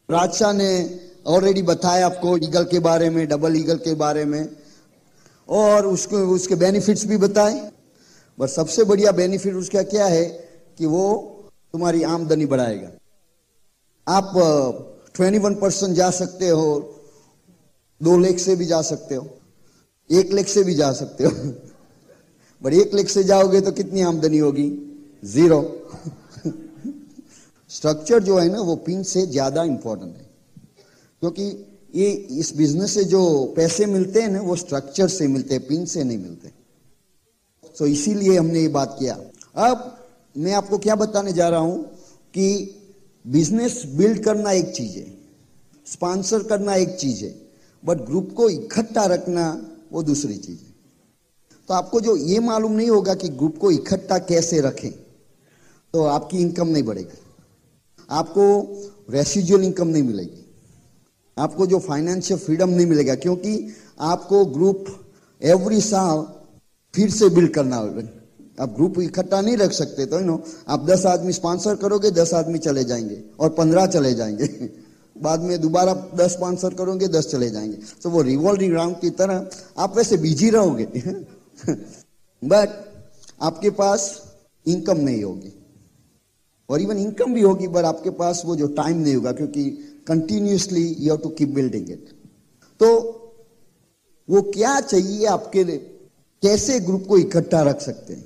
राजशाह ने ऑलरेडी बताया आपको ईगल के बारे में, डबल ईगल के बारे में, और उसके बेनिफिट्स भी बताए। बस सबसे बढ़िया बेनिफिट उसका क्या है कि वो तुम्हारी आमदनी बढ़ाएगा। आप 21% जा सकते हो, 2 लाख से भी जा सकते हो, 1 लाख से भी जा सकते हो। बट 1 लाख से जाओगे तो कितनी आमदनी होगी? 0। स्ट्रक्चर जो है ना वो पिन से ज्यादा इंपॉर्टेंट है, क्योंकि ये इस बिजनेस से जो पैसे मिलते हैं ना वो स्ट्रक्चर से मिलते हैं, पिन से नहीं मिलते। तो इसीलिए हमने ये बात किया। अब मैं आपको क्या बताने जा रहा हूं कि बिजनेस बिल्ड करना एक चीज है, स्पॉन्सर करना एक चीज है, बट ग्रुप को इकट्ठा रखना वो दूसरी चीज है। तो आपको जो ये मालूम नहीं होगा कि ग्रुप को इकट्ठा कैसे रखें, तो आपकी इनकम नहीं बढ़ेगी, आपको रेसिजुअल इनकम नहीं मिलेगी, आपको जो फाइनेंशियल फ्रीडम नहीं मिलेगा, क्योंकि आपको ग्रुप एवरी साल फिर से बिल्ड करना होगा। आप ग्रुप इकट्ठा नहीं रख सकते, तो आप 10 आदमी स्पॉन्सर करोगे, 10 आदमी चले जाएंगे और 15 चले जाएंगे। बाद में दोबारा 10 स्पॉन्सर करोगे, 10 चले जाएंगे। तो वो रिवॉल्विंग राउंड की तरह आप वैसे बिजी रहोगे, बट आपके पास इनकम नहीं होगी, और इवन इनकम भी होगी बट आपके पास वो जो टाइम नहीं होगा, क्योंकि continuously you have to keep building it. तो वो क्या चाहिए आपके लिए, कैसे ग्रुप को इकट्ठा रख सकते हैं?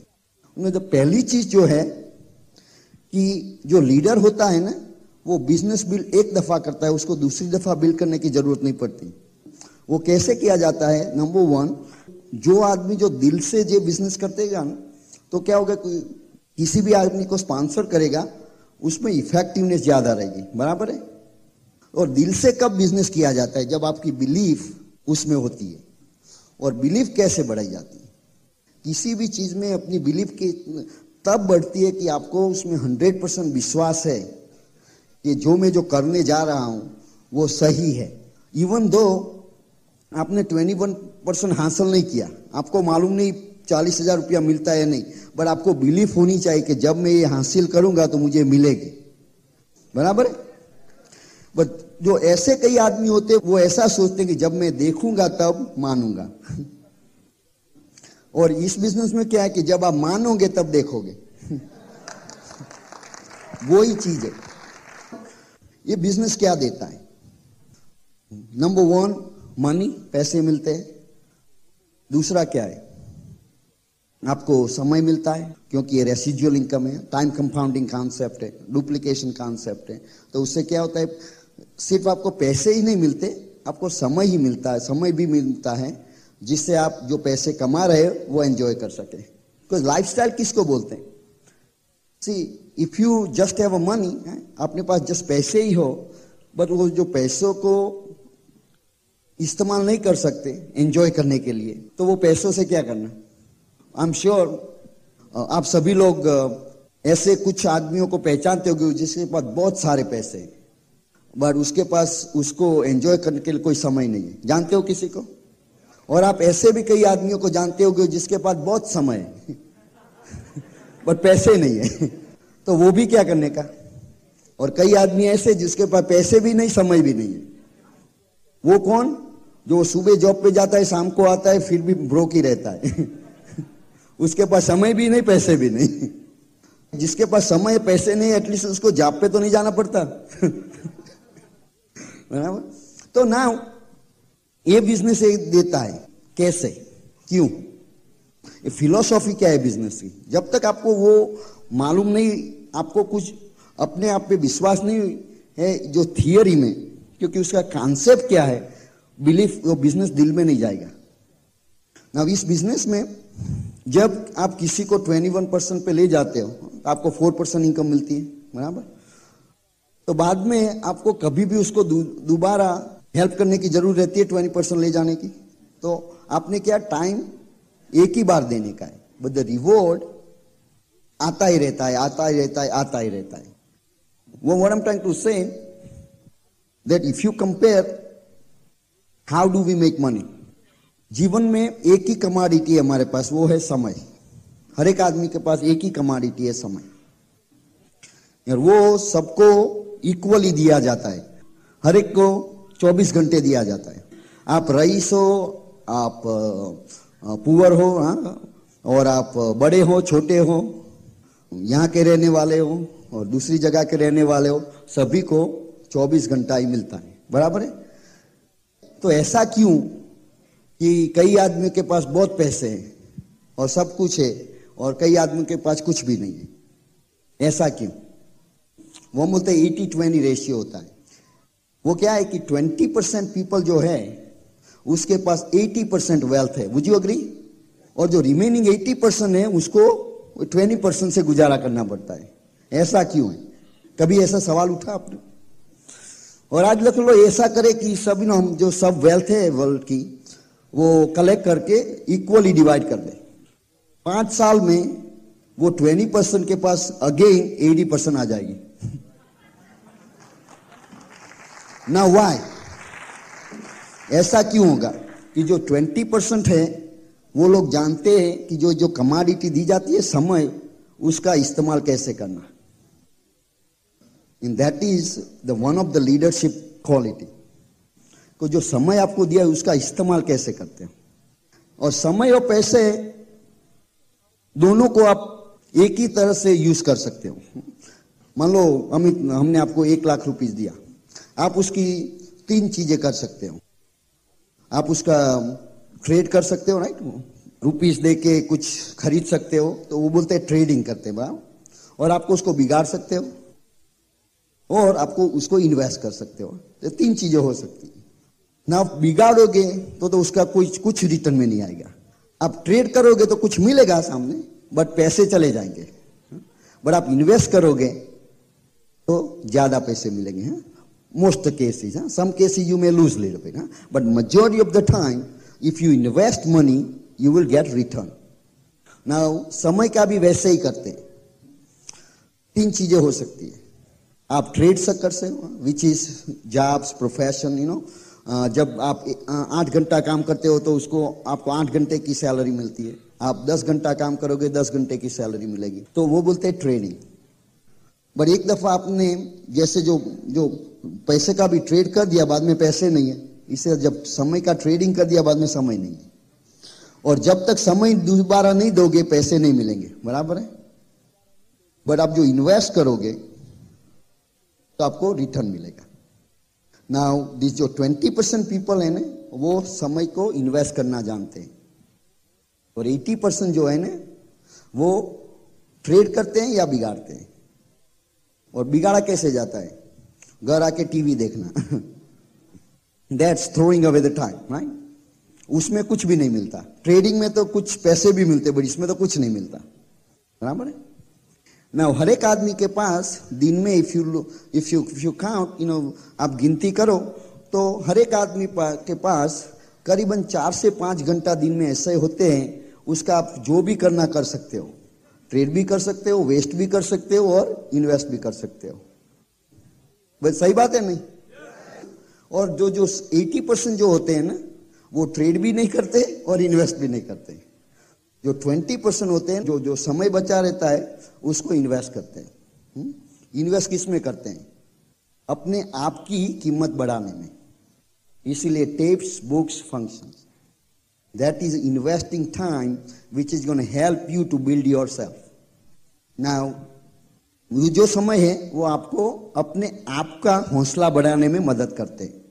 उनमें तो पहली चीज जो है कि जो लीडर होता है ना, वो बिजनेस बिल्ड एक दफा करता है, उसको दूसरी दफा बिल्ड करने की जरूरत नहीं पड़ती। वो कैसे किया जाता है? नंबर 1, जो आदमी जो दिल से जो बिजनेस करतेगा ना, तो क्या होगा, किसी भी आदमी को स्पॉन्सर करेगा उसमें इफेक्टिवनेस ज्यादा रहेगी, बराबर है। और दिल से कब बिजनेस किया जाता है? जब आपकी बिलीफ उसमें होती है। और बिलीफ कैसे बढ़ाई जाती है? किसी भी चीज में अपनी बिलीफ की तब बढ़ती है कि आपको उसमें 100% विश्वास है कि जो करने जा रहा हूं वो सही है। इवन दो आपने 21% हासिल नहीं किया, आपको मालूम नहीं 40,000 रुपया मिलता है नहीं, बट आपको बिलीफ होनी चाहिए कि जब मैं ये हासिल करूंगा तो मुझे मिलेगी, बराबर है। बट जो ऐसे कई आदमी होते वो ऐसा सोचते हैं कि जब मैं देखूंगा तब मानूंगा। और इस बिजनेस में क्या है कि जब आप मानोगे तब देखोगे। वो ही चीज है। ये बिजनेस क्या देता है? नंबर 1 मनी, पैसे मिलते हैं। दूसरा क्या है? आपको समय मिलता है, क्योंकि ये रेसिजुअल इनकम है, टाइम कंपाउंडिंग कॉन्सेप्ट है, डुप्लीकेशन कॉन्सेप्ट है। तो उससे क्या होता है, सिर्फ आपको पैसे ही नहीं मिलते, आपको समय ही मिलता है, समय भी मिलता है, जिससे आप जो पैसे कमा रहे हो वो एंजॉय कर सके। बिकॉज लाइफस्टाइल किसको बोलते हैं? See if you just have a money, अपने पास जस्ट पैसे ही हो, बट वो जो पैसों को इस्तेमाल नहीं कर सकते एंजॉय करने के लिए, तो वो पैसों से क्या करना? आई एम श्योर आप सभी लोग ऐसे कुछ आदमियों को पहचानते होंगे जिसके पास बहुत सारे पैसे हैं, बट उसके पास उसको एंजॉय करने के लिए कोई समय नहीं है। जानते हो किसी को? और आप ऐसे भी कई आदमियों को जानते होंगे जिसके पास बहुत समय है बट पैसे नहीं है, तो वो भी क्या करने का? और कई आदमी ऐसे जिसके पास पैसे भी नहीं, समय भी नहीं है। वो कौन? जो सुबह जॉब पे जाता है, शाम को आता है, फिर भी ब्रोक ही रहता है उसके पास समय भी नहीं, पैसे भी नहीं। जिसके पास समय पैसे नहीं, एटलीस्ट उसको जॉब पे तो नहीं जाना पड़ता बराबर। तो ना ये बिजनेस देता है। कैसे? क्यों? ये फिलॉसफी क्या है बिजनेस की? जब तक आपको वो मालूम नहीं, आपको कुछ अपने आप पे विश्वास नहीं है जो थियरी में, क्योंकि उसका कॉन्सेप्ट क्या है, बिलीफ, वो बिजनेस दिल में नहीं जाएगा ना। इस बिजनेस में जब आप किसी को 21% पे ले जाते हो, तो आपको 4% इनकम मिलती है, बराबर। तो बाद में आपको कभी भी उसको दोबारा हेल्प करने की जरूरत रहती है 20% ले जाने की। तो आपने क्या, टाइम एक ही बार देने का है, बट द रिवॉर्ड आता ही रहता है, आता ही रहता है, आता ही रहता है। वो what I am trying to say that if you compare how do we make money, जीवन में एक ही कमोडिटी है हमारे पास, वो है समय। हर एक आदमी के पास एक ही कमोडिटी है, समय, और वो सबको इक्वली दिया जाता है। हर एक को 24 घंटे दिया जाता है। आप रईस हो, आप पुअर हो, हाँ, और आप बड़े हो छोटे हो, यहाँ के रहने वाले हो और दूसरी जगह के रहने वाले हो, सभी को 24 घंटा ही मिलता है, बराबर है। तो ऐसा क्यों कि कई आदमी के पास बहुत पैसे हैं और सब कुछ है और कई आदमी के पास कुछ भी नहीं है, ऐसा क्यों? वो बोलते 80-20 रेशियो होता है। वो क्या है कि 20% पीपल जो है उसके पास 80% वेल्थ है, वुड यू एग्री? और जो रिमेनिंग 80% है उसको 20% से गुजारा करना पड़ता है। ऐसा क्यों है? कभी ऐसा सवाल उठा आपने? और आज लग लो ऐसा करे कि सब ना हम जो सब वेल्थ है वर्ल्ड की वो कलेक्ट करके इक्वली डिवाइड कर दे। 5 साल में वो 20% के पास अगेन 80% आ जाएगी। ना व्हाई? ऐसा क्यों होगा कि जो 20% है वो लोग जानते हैं कि जो जो कमोडिटी दी जाती है समय, उसका इस्तेमाल कैसे करना। In that is the one of the leadership quality को जो समय आपको दिया है उसका इस्तेमाल कैसे करते हैं। और समय और पैसे दोनों को आप एक ही तरह से यूज कर सकते हो। मान लो हमने आपको 1 लाख रुपीस दिया, आप उसकी 3 चीजें कर सकते हो। आप उसका ट्रेड कर सकते हो, राइट, रुपीस दे के कुछ खरीद सकते हो, तो वो बोलते हैं ट्रेडिंग करते हैं। और आपको उसको बिगाड़ सकते हो और आपको उसको इन्वेस्ट कर सकते हो। तो 3 चीजें हो सकती है ना। आप बिगाड़ोगे तो उसका कुछ रिटर्न में नहीं आएगा। आप ट्रेड करोगे तो कुछ मिलेगा सामने, बट पैसे चले जाएंगे। बट आप इन्वेस्ट करोगे तो ज्यादा पैसे मिलेंगे। Most cases, some cases you may lose little bit, but majority of the time if you invest money you will get return. Now समय का भी वैसे ही करते हैं। 3 चीजें हो सकती है। आप ट्रेड से कर सकते हो, विच इज जॉब्स, प्रोफेशन, जब आप 8 घंटा काम करते हो तो उसको आपको 8 घंटे की सैलरी मिलती है। आप 10 घंटा काम करोगे 10 घंटे की सैलरी मिलेगी, तो वो बोलते हैं ट्रेडिंग। बट एक दफा आपने जैसे जो पैसे का भी ट्रेड कर दिया, बाद में पैसे नहीं है, इसे जब समय का ट्रेडिंग कर दिया बाद में समय नहीं है। और जब तक समय दोबारा नहीं दोगे पैसे नहीं मिलेंगे, बराबर है। बट आप जो इन्वेस्ट करोगे तो आपको रिटर्न मिलेगा। नाउ दिस जो 20% पीपल है ना, वो समय को इन्वेस्ट करना जानते हैं, और 80% जो है ना वो ट्रेड करते हैं या बिगाड़ते हैं। और बिगाड़ा कैसे जाता है? घर आके टीवी देखना। That's throwing away the time, right? उसमें कुछ भी नहीं मिलता। ट्रेडिंग में तो कुछ पैसे भी मिलते, बट इसमें तो कुछ नहीं मिलता, बराबर है ना। हर एक आदमी के पास दिन में इफ यू काउंट, आप गिनती करो तो हर एक आदमी के पास करीबन 4 से 5 घंटा दिन में ऐसे होते हैं, उसका आप जो भी करना कर सकते हो। ट्रेड भी कर सकते हो, वेस्ट भी कर सकते हो और इन्वेस्ट भी कर सकते हो। बस सही बात है नहीं? और जो 80% जो होते हैं ना, वो ट्रेड भी नहीं करते और इन्वेस्ट भी नहीं करते। जो 20% होते हैं, जो समय बचा रहता है उसको इन्वेस्ट करते हैं। इन्वेस्ट किस में करते हैं? अपने आप की कीमत बढ़ाने में। इसीलिए tapes, books, functions, that is investing time which is gonna help you to build yourself. Now जो समय है वो आपको अपने आप का हौसला बढ़ाने में मदद करते हैं।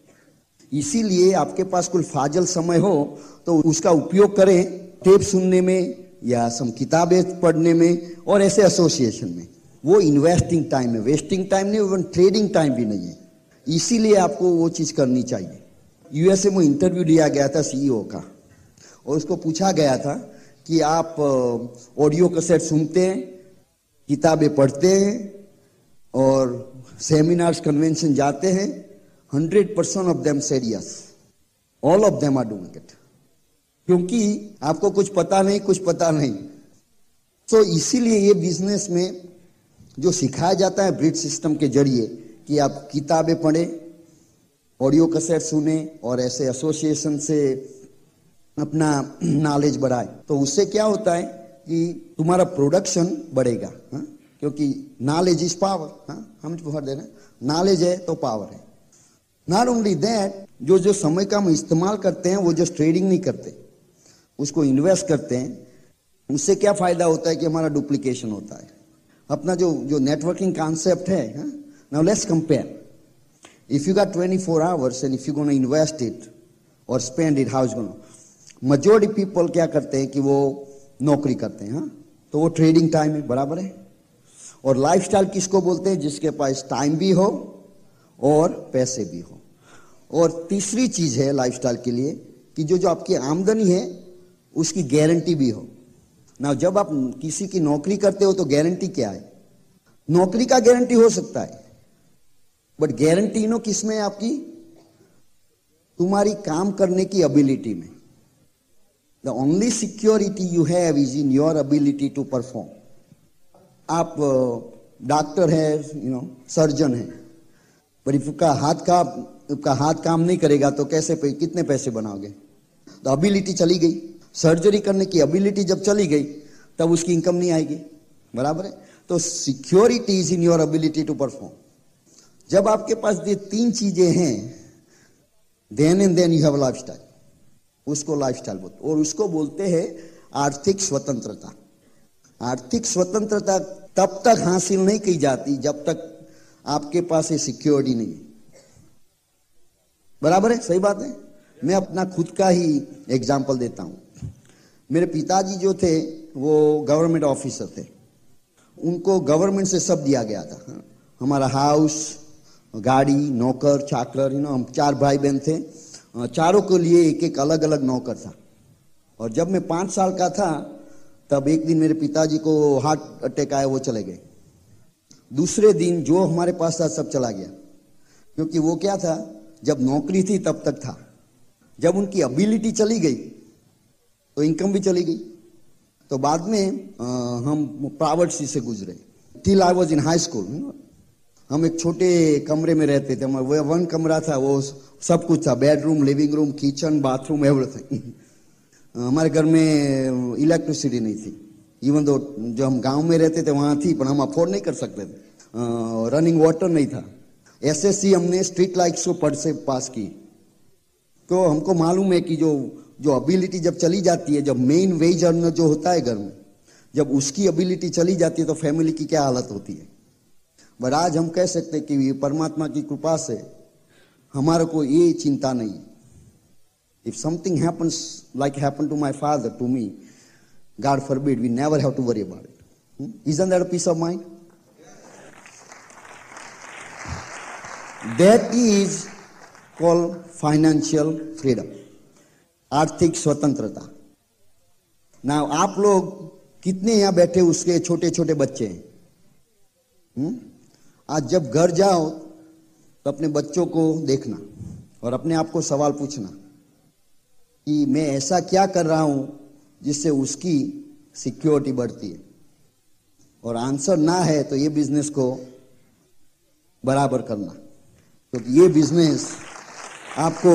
इसीलिए आपके पास कोई फाजल समय हो तो उसका उपयोग करें टेप सुनने में या सम किताबें पढ़ने में और ऐसे एसोसिएशन में। वो इन्वेस्टिंग टाइम है, वेस्टिंग टाइम नहीं, इवन ट्रेडिंग टाइम भी नहीं है। इसीलिए आपको वो चीज करनी चाहिए। यूएसए में इंटरव्यू लिया गया था सीईओ का, और उसको पूछा गया था कि आप ऑडियो कैसेट सुनते हैं, किताबें पढ़ते हैं और सेमिनार्स, कन्वेंशन जाते हैं? 100% of them said yes, all of them are doing it. क्योंकि आपको कुछ पता नहीं। तो इसीलिए ये बिजनेस में जो सिखाया जाता है ब्रिज सिस्टम के जरिए कि आप किताबें पढ़ें, ऑडियो कैसेट सुने और ऐसे एसोसिएशन से अपना नॉलेज बढ़ाए, तो उससे क्या होता है कि तुम्हारा प्रोडक्शन बढ़ेगा। क्योंकि नॉलेज इज पावर। हम पढ़ देना, नॉलेज है तो पावर है। नॉट ओनली दैट, जो जो समय का हम इस्तेमाल करते हैं वो जो ट्रेडिंग नहीं करते, उसको इन्वेस्ट करते हैं, उससे क्या फायदा होता है कि हमारा डुप्लीकेशन होता है। अपना जो जो नेटवर्किंग कॉन्सेप्ट है, now let's compare, if you got 24 hours and if you gonna invest it और spend it, how is gonna, majority people क्या करते हैं कि वो नौकरी करते हैं, हाँ, तो वो ट्रेडिंग टाइम है, बराबर है। और लाइफस्टाइल किसको बोलते हैं? जिसके पास टाइम भी हो और पैसे भी हो। और तीसरी चीज है लाइफस्टाइल के लिए कि जो जो आपकी आमदनी है उसकी गारंटी भी हो ना। जब आप किसी की नौकरी करते हो तो गारंटी क्या है? नौकरी का गारंटी हो सकता है, बट गारंटी नो किस में? आपकी तुम्हारी काम करने की एबिलिटी में। The only security you have is in your ability to perform. आप डॉक्टर है, सर्जन है, पर इफ आपका हाथ काम नहीं करेगा तो कितने पैसे बनाओगे? तो एबिलिटी चली गई, सर्जरी करने की एबिलिटी जब चली गई तब उसकी इनकम नहीं आएगी, बराबर है। तो security is in your ability to perform. जब आपके पास ये तीन चीजें हैं, then and then you have lifestyle. उसको लाइफस्टाइल बोलते, और उसको बोलते हैं आर्थिक स्वतंत्रता। आर्थिक स्वतंत्रता तब तक हासिल नहीं की जाती जब तक आपके पास ये सिक्योरिटी नहीं है, बराबर है, सही बात है। मैं अपना खुद का ही एग्जाम्पल देता हूं। मेरे पिताजी जो थे वो गवर्नमेंट ऑफिसर थे, उनको गवर्नमेंट से सब दिया गया था, हमारा हाउस, गाड़ी, नौकर चाकर, हम 4 भाई बहन थे, चारों के लिए एक एक अलग अलग नौकर था। और जब मैं 5 साल का था तब एक दिन मेरे पिताजी को हार्ट अटैक आया, वो चले गए। दूसरे दिन जो हमारे पास था सब चला गया, क्योंकि वो क्या था, जब नौकरी थी तब तक था, जब उनकी एबिलिटी चली गई तो इनकम भी चली गई। तो बाद में हम पॉवर्टी से गुजरे। Till I was in high school, हम एक छोटे कमरे में रहते थे, हमारा 1 कमरा था, वो सब कुछ था, bedroom, living room, kitchen, bathroom, everything. हमारे घर में इलेक्ट्रिसिटी नहीं थी, इवन दो जो हम गांव में रहते थे वहां थी, पर हम अफोर्ड नहीं कर सकते थे। रनिंग वाटर नहीं था। एसएससी हमने स्ट्रीट लाइट्स को पढ़ से पास की। तो हमको मालूम है कि जो एबिलिटी जब चली जाती है, जब मेन वेज अर्नर जो होता है घर में, जब उसकी एबिलिटी चली जाती है तो फैमिली की क्या हालत होती है। बट आज हम कह सकते हैं कि परमात्मा की कृपा से हमारे को ये चिंता नहीं। If something happens like happen to my father, to me, God forbid, we never have to worry about it. Isn't that a peace of mind? That is called financial freedom. आर्थिक स्वतंत्रता। ना आप लोग कितने यहां बैठे उसके छोटे छोटे बच्चे हैं? आज जब घर जाओ तो अपने बच्चों को देखना और अपने आप को सवाल पूछना कि मैं ऐसा क्या कर रहा हूं जिससे उसकी सिक्योरिटी बढ़ती है। और आंसर ना है तो ये बिजनेस को बराबर करना, क्योंकि तो ये बिजनेस आपको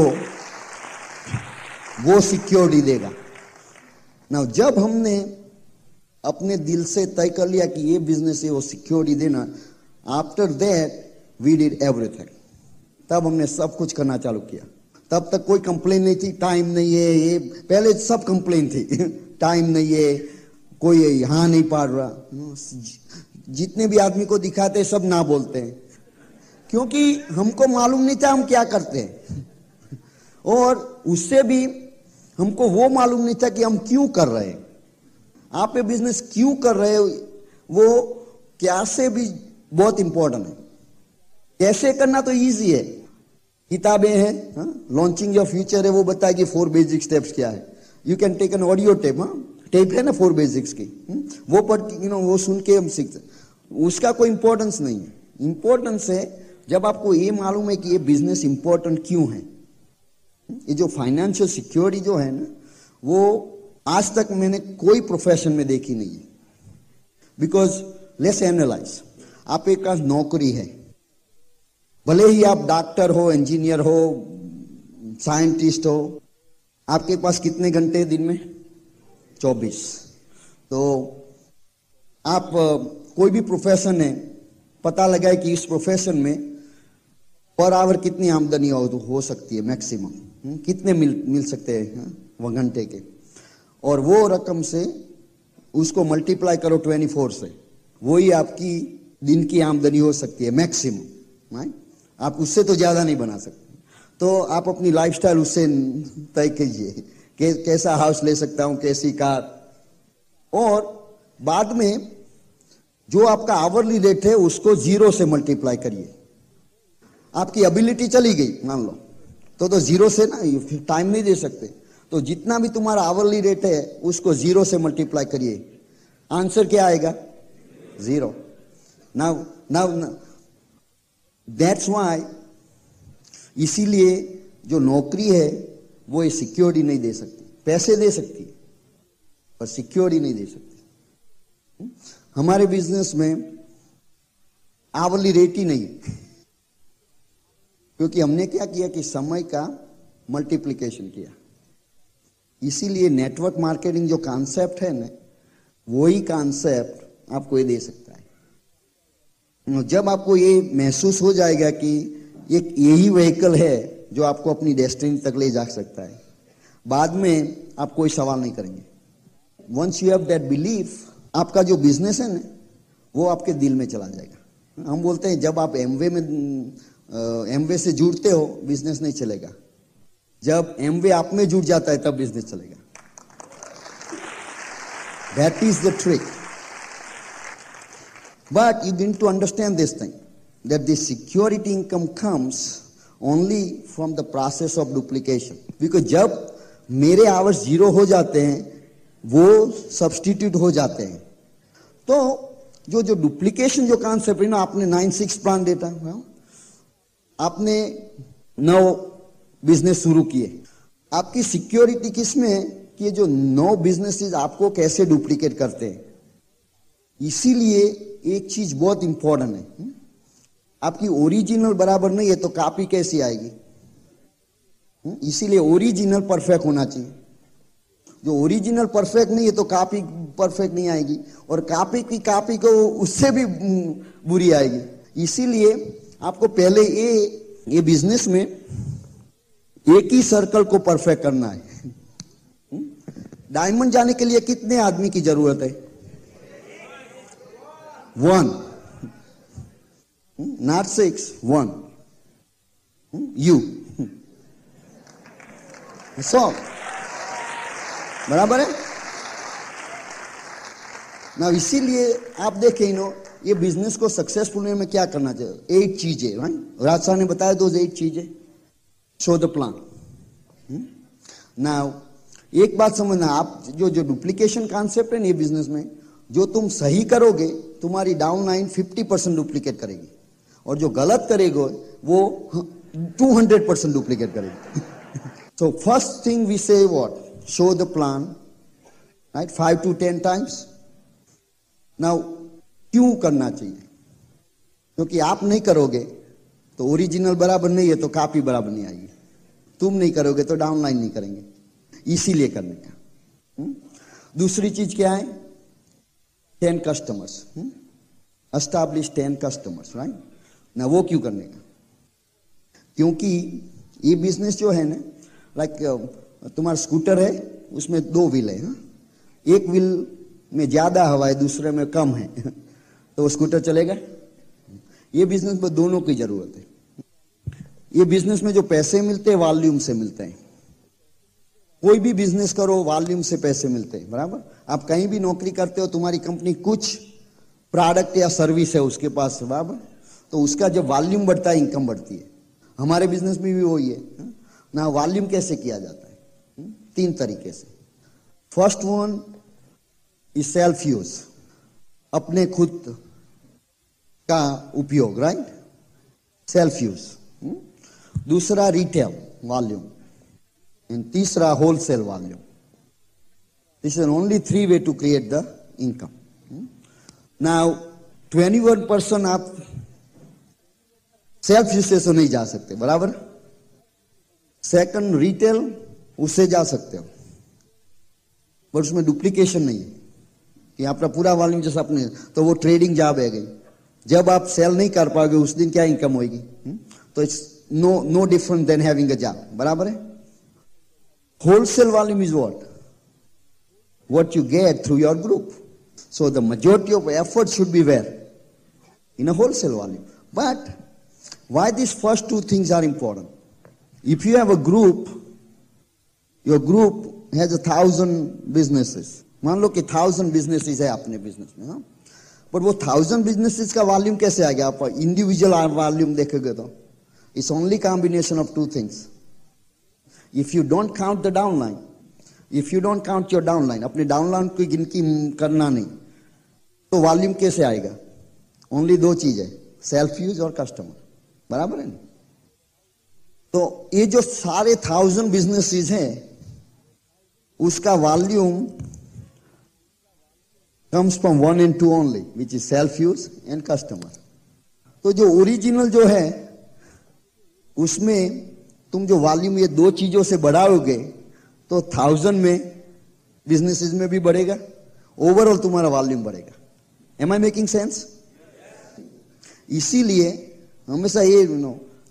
वो सिक्योरिटी देगा ना। जब हमने अपने दिल से तय कर लिया कि ये बिजनेस है वो सिक्योरिटी देना, after that we did everything. तब हमने सब कुछ करना चालू किया। तब तक कोई कंप्लेन नहीं थी, टाइम नहीं है, ये पहले सब कंप्लेन थी टाइम नहीं है, कोई यहां नहीं पढ़ रहा। जितने भी आदमी को दिखाते सब ना बोलते हैं, क्योंकि हमको मालूम नहीं था हम क्या करते हैं, और उससे भी हमको वो मालूम नहीं था कि हम क्यों कर रहे हैं। आप ये बिजनेस क्यों कर रहे हो वो क्या से भी बहुत इंपॉर्टेंट है। कैसे करना तो इजी है, किताबें हैं, लॉन्चिंग योर फ्यूचर है, वो बताएगी 4 बेसिक स्टेप्स क्या है। You can take an audio tape, tape है ना 4 बेसिक्स की, वो पढ़ के वो सुन के हम सीखते। उसका कोई इंपॉर्टेंस नहीं है। इंपॉर्टेंस है जब आपको ये मालूम है कि ये बिजनेस इंपॉर्टेंट क्यों है। ये जो फाइनेंशियल सिक्योरिटी जो है ना, वो आज तक मैंने कोई प्रोफेशन में देखी नहीं है। बिकॉज लेट्स एनालाइज, आप एक नौकरी है, भले ही आप डॉक्टर हो, इंजीनियर हो, साइंटिस्ट हो, आपके पास कितने घंटे दिन में? 24। तो आप कोई भी प्रोफेशन है, पता लगाए कि इस प्रोफेशन में पर आवर कितनी आमदनी हो सकती है मैक्सिमम, कितने मिल सकते हैं वो घंटे के, और वो रकम से उसको मल्टीप्लाई करो 24 से, वही आपकी दिन की आमदनी हो सकती है मैक्सिमम, राइट। आप उससे तो ज्यादा नहीं बना सकते। तो आप अपनी लाइफस्टाइल उससे तय कीजिए कि कैसा हाउस ले सकता हूं, कैसी कार, और बाद में जो आपका आवरली रेट है उसको 0 से मल्टीप्लाई करिए। आपकी एबिलिटी चली गई मान लो, तो 0 से ना, टाइम नहीं दे सकते, तो जितना भी तुम्हारा आवरली रेट है उसको 0 से मल्टीप्लाई करिए, आंसर क्या आएगा? 0। नाउ दैट्स व्हाई, इसीलिए जो नौकरी है वो ये सिक्योरिटी नहीं दे सकती, पैसे दे सकती है पर सिक्योरिटी नहीं दे सकती। हमारे बिजनेस में आवरली रेट ही नहीं, क्योंकि हमने क्या किया कि समय का मल्टीप्लिकेशन किया। इसीलिए नेटवर्क मार्केटिंग जो कॉन्सेप्ट है ना, वही कॉन्सेप्ट आपको ये दे सकता है। जब आपको ये महसूस हो जाएगा कि यही व्हीकल है जो आपको अपनी डेस्टिनी तक ले जा सकता है, बाद में आप कोई सवाल नहीं करेंगे। Once you have that belief, आपका जो बिजनेस है ना वो आपके दिल में चला जाएगा। हम बोलते हैं जब आप एमवे से जुड़ते हो बिजनेस नहीं चलेगा, जब एमवे आप में जुड़ जाता है तब बिजनेस चलेगा। That is the trick. But you need to understand this thing, that the security income comes only from the process of duplication, because जब मेरे आवर्स 0 हो जाते हैं वो सब्स्टिट्यूट हो जाते हैं, तो जो डुप्लीकेशन जो कॉन्सेप्ट है ना, आपने 9-6 प्लान डेटा, आपने 9 बिजनेस शुरू किए, आपकी सिक्योरिटी किसमें है कि जो 9 बिजनेसेस आपको कैसे डुप्लीकेट करते हैं। इसीलिए एक चीज बहुत इंपॉर्टेंट है, आपकी ओरिजिनल बराबर नहीं है तो कॉपी कैसी आएगी? इसीलिए ओरिजिनल परफेक्ट होना चाहिए। जो ओरिजिनल परफेक्ट नहीं है तो कॉपी परफेक्ट नहीं आएगी, और कॉपी को उससे भी बुरी आएगी। इसीलिए आपको पहले ये बिजनेस में एक ही सर्कल को परफेक्ट करना है। डायमंड जाने के लिए कितने आदमी की जरूरत है? 1, not 6, 1. You. So, बराबर है ना। इसीलिए आप देखें ये बिजनेस को सक्सेसफुल होने में क्या करना चाहिए? 8 चीजें, राइट। राज साहब ने बताया 8 चीजें। Show the plan. नाउ एक बात समझना, आप जो डुप्लीकेशन कॉन्सेप्ट है ना ये बिजनेस में, जो तुम सही करोगे तुम्हारी डाउन लाइन 50% डुप्लीकेट करेगी, और जो गलत करेगा वो 200% डुप्लीकेट करेगी। सो फर्स्ट थिंग वी से what? Show the plan, right, 5 to 10 times। Now क्यों करना चाहिए? क्योंकि आप नहीं करोगे तो ओरिजिनल बराबर नहीं है तो कॉपी बराबर नहीं आएगी, तुम नहीं करोगे तो डाउनलाइन नहीं करेंगे, इसीलिए करने का। दूसरी चीज क्या है? 10 कस्टमर्स, एस्टैब्लिश 10 कस्टमर्स, राइट ना। वो क्यों करने का? क्योंकि ये बिजनेस जो है ना, लाइक तुम्हारा स्कूटर है, उसमें 2 व्हील है, एक व्हील में ज्यादा हवा है दूसरे में कम है तो वो स्कूटर चलेगा? ये बिजनेस में दोनों की जरूरत है। ये बिजनेस में जो पैसे मिलते हैं वॉल्यूम से मिलते हैं। कोई भी बिजनेस करो वॉल्यूम से पैसे मिलते हैं, बराबर। आप कहीं भी नौकरी करते हो, तुम्हारी कंपनी कुछ प्रोडक्ट या सर्विस है उसके पास, बराबर, तो उसका जब वॉल्यूम बढ़ता है इनकम बढ़ती है। हमारे बिजनेस में भी वही है ना। वॉल्यूम कैसे किया जाता है? 3 तरीके से। First one is self use, अपने खुद का उपयोग, राइट, सेल्फ यूज। दूसरा रिटेल वॉल्यूम, एंड तीसरा wholesale volume. This is only 3 way to create the income. Now 21% आप सेल्फ यूज से नहीं जा सकते, बराबर। सेकंड रिटेल, उससे जा सकते हो, पर उसमें डुप्लीकेशन नहीं है कि आपका पूरा वॉल्यूम जैसा अपने, तो वो ट्रेडिंग जॉब है गई। जब आप सेल नहीं कर पाओगे उस दिन क्या इनकम होगी? तो it's no different than having a job, बराबर है। Wholesale volume is what you get through your group. So the majority of effort should be where? In a wholesale volume. But why these first two things are important? If you have a group, your group has 1,000 businesses. मान लो कि 1,000 businesses है अपने business में, हाँ? But वो 1,000 businesses का volume कैसे आ गया? आप individual volume देखेंगे तो it's only combination of two things. If you don't count the downline, if you don't count your downline, अपने डाउनलाइन की गिनती करना नहीं, तो वॉल्यूम कैसे आएगा? ओनली दो चीज है, सेल्फ यूज और कस्टमर, बराबर है ना? तो ये जो सारे 1,000 बिजनेसेस हैं, उसका volume comes from 1 and 2 only, which is self use and customer. तो जो ओरिजिनल जो है उसमें तुम जो वॉल्यूम ये दो चीजों से बढ़ाओगे तो 1,000 में बिजनेसेस में भी बढ़ेगा, ओवरऑल तुम्हारा वॉल्यूम बढ़ेगा। Am I making sense? इसीलिए हमेशा ये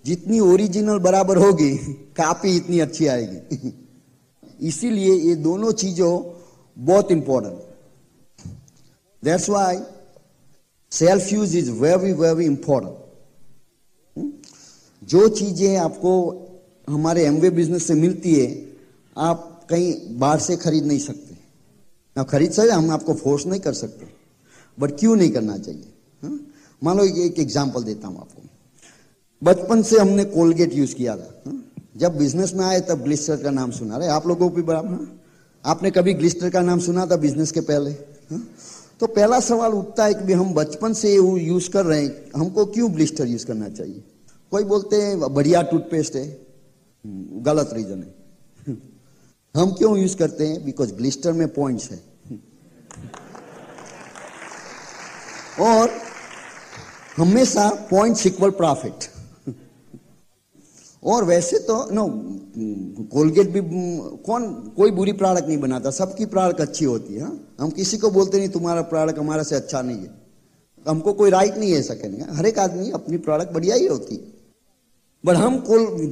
जितनी ओरिजिनल बराबर होगी कॉपी इतनी अच्छी आएगी। इसीलिए ये दोनों चीजों बहुत important. That's why self use is very very important. जो चीजें आपको हमारे एमवे बिजनेस से मिलती है आप कहीं बाहर से खरीद नहीं सकते। आप खरीद सकते, हम आपको फोर्स नहीं कर सकते, बट क्यों नहीं करना चाहिए? मान लो एक एग्जांपल देता हूं आपको। बचपन से हमने कोलगेट यूज किया था। जब बिजनेस में आए तब ग्लिस्टर का नाम सुना रहे आप लोगों को भी बराबर। आपने कभी ग्लिस्टर का नाम सुना था बिजनेस के पहले? तो पहला सवाल उठता है कि हम बचपन से यूज कर रहे हैं, हमको क्यों ग्लिस्टर यूज करना चाहिए? कोई बोलते हैं बढ़िया टूथपेस्ट है, गलत रीजन है। हम क्यों यूज करते हैं? बिकॉज ग्लिस्टर में पॉइंट्स है और हमेशा पॉइंट्स इक्वल प्रॉफिट। और वैसे तो नो, कोलगेट भी कोई बुरी प्रोडक्ट नहीं बनाता, सबकी प्रोडक्ट अच्छी होती है। हम किसी को बोलते नहीं तुम्हारा प्रोडक्ट हमारा से अच्छा नहीं है, हमको कोई राइट नहीं है ऐसा कहने का। हर एक आदमी अपनी प्रोडक्ट बढ़िया ही होती है, बट हम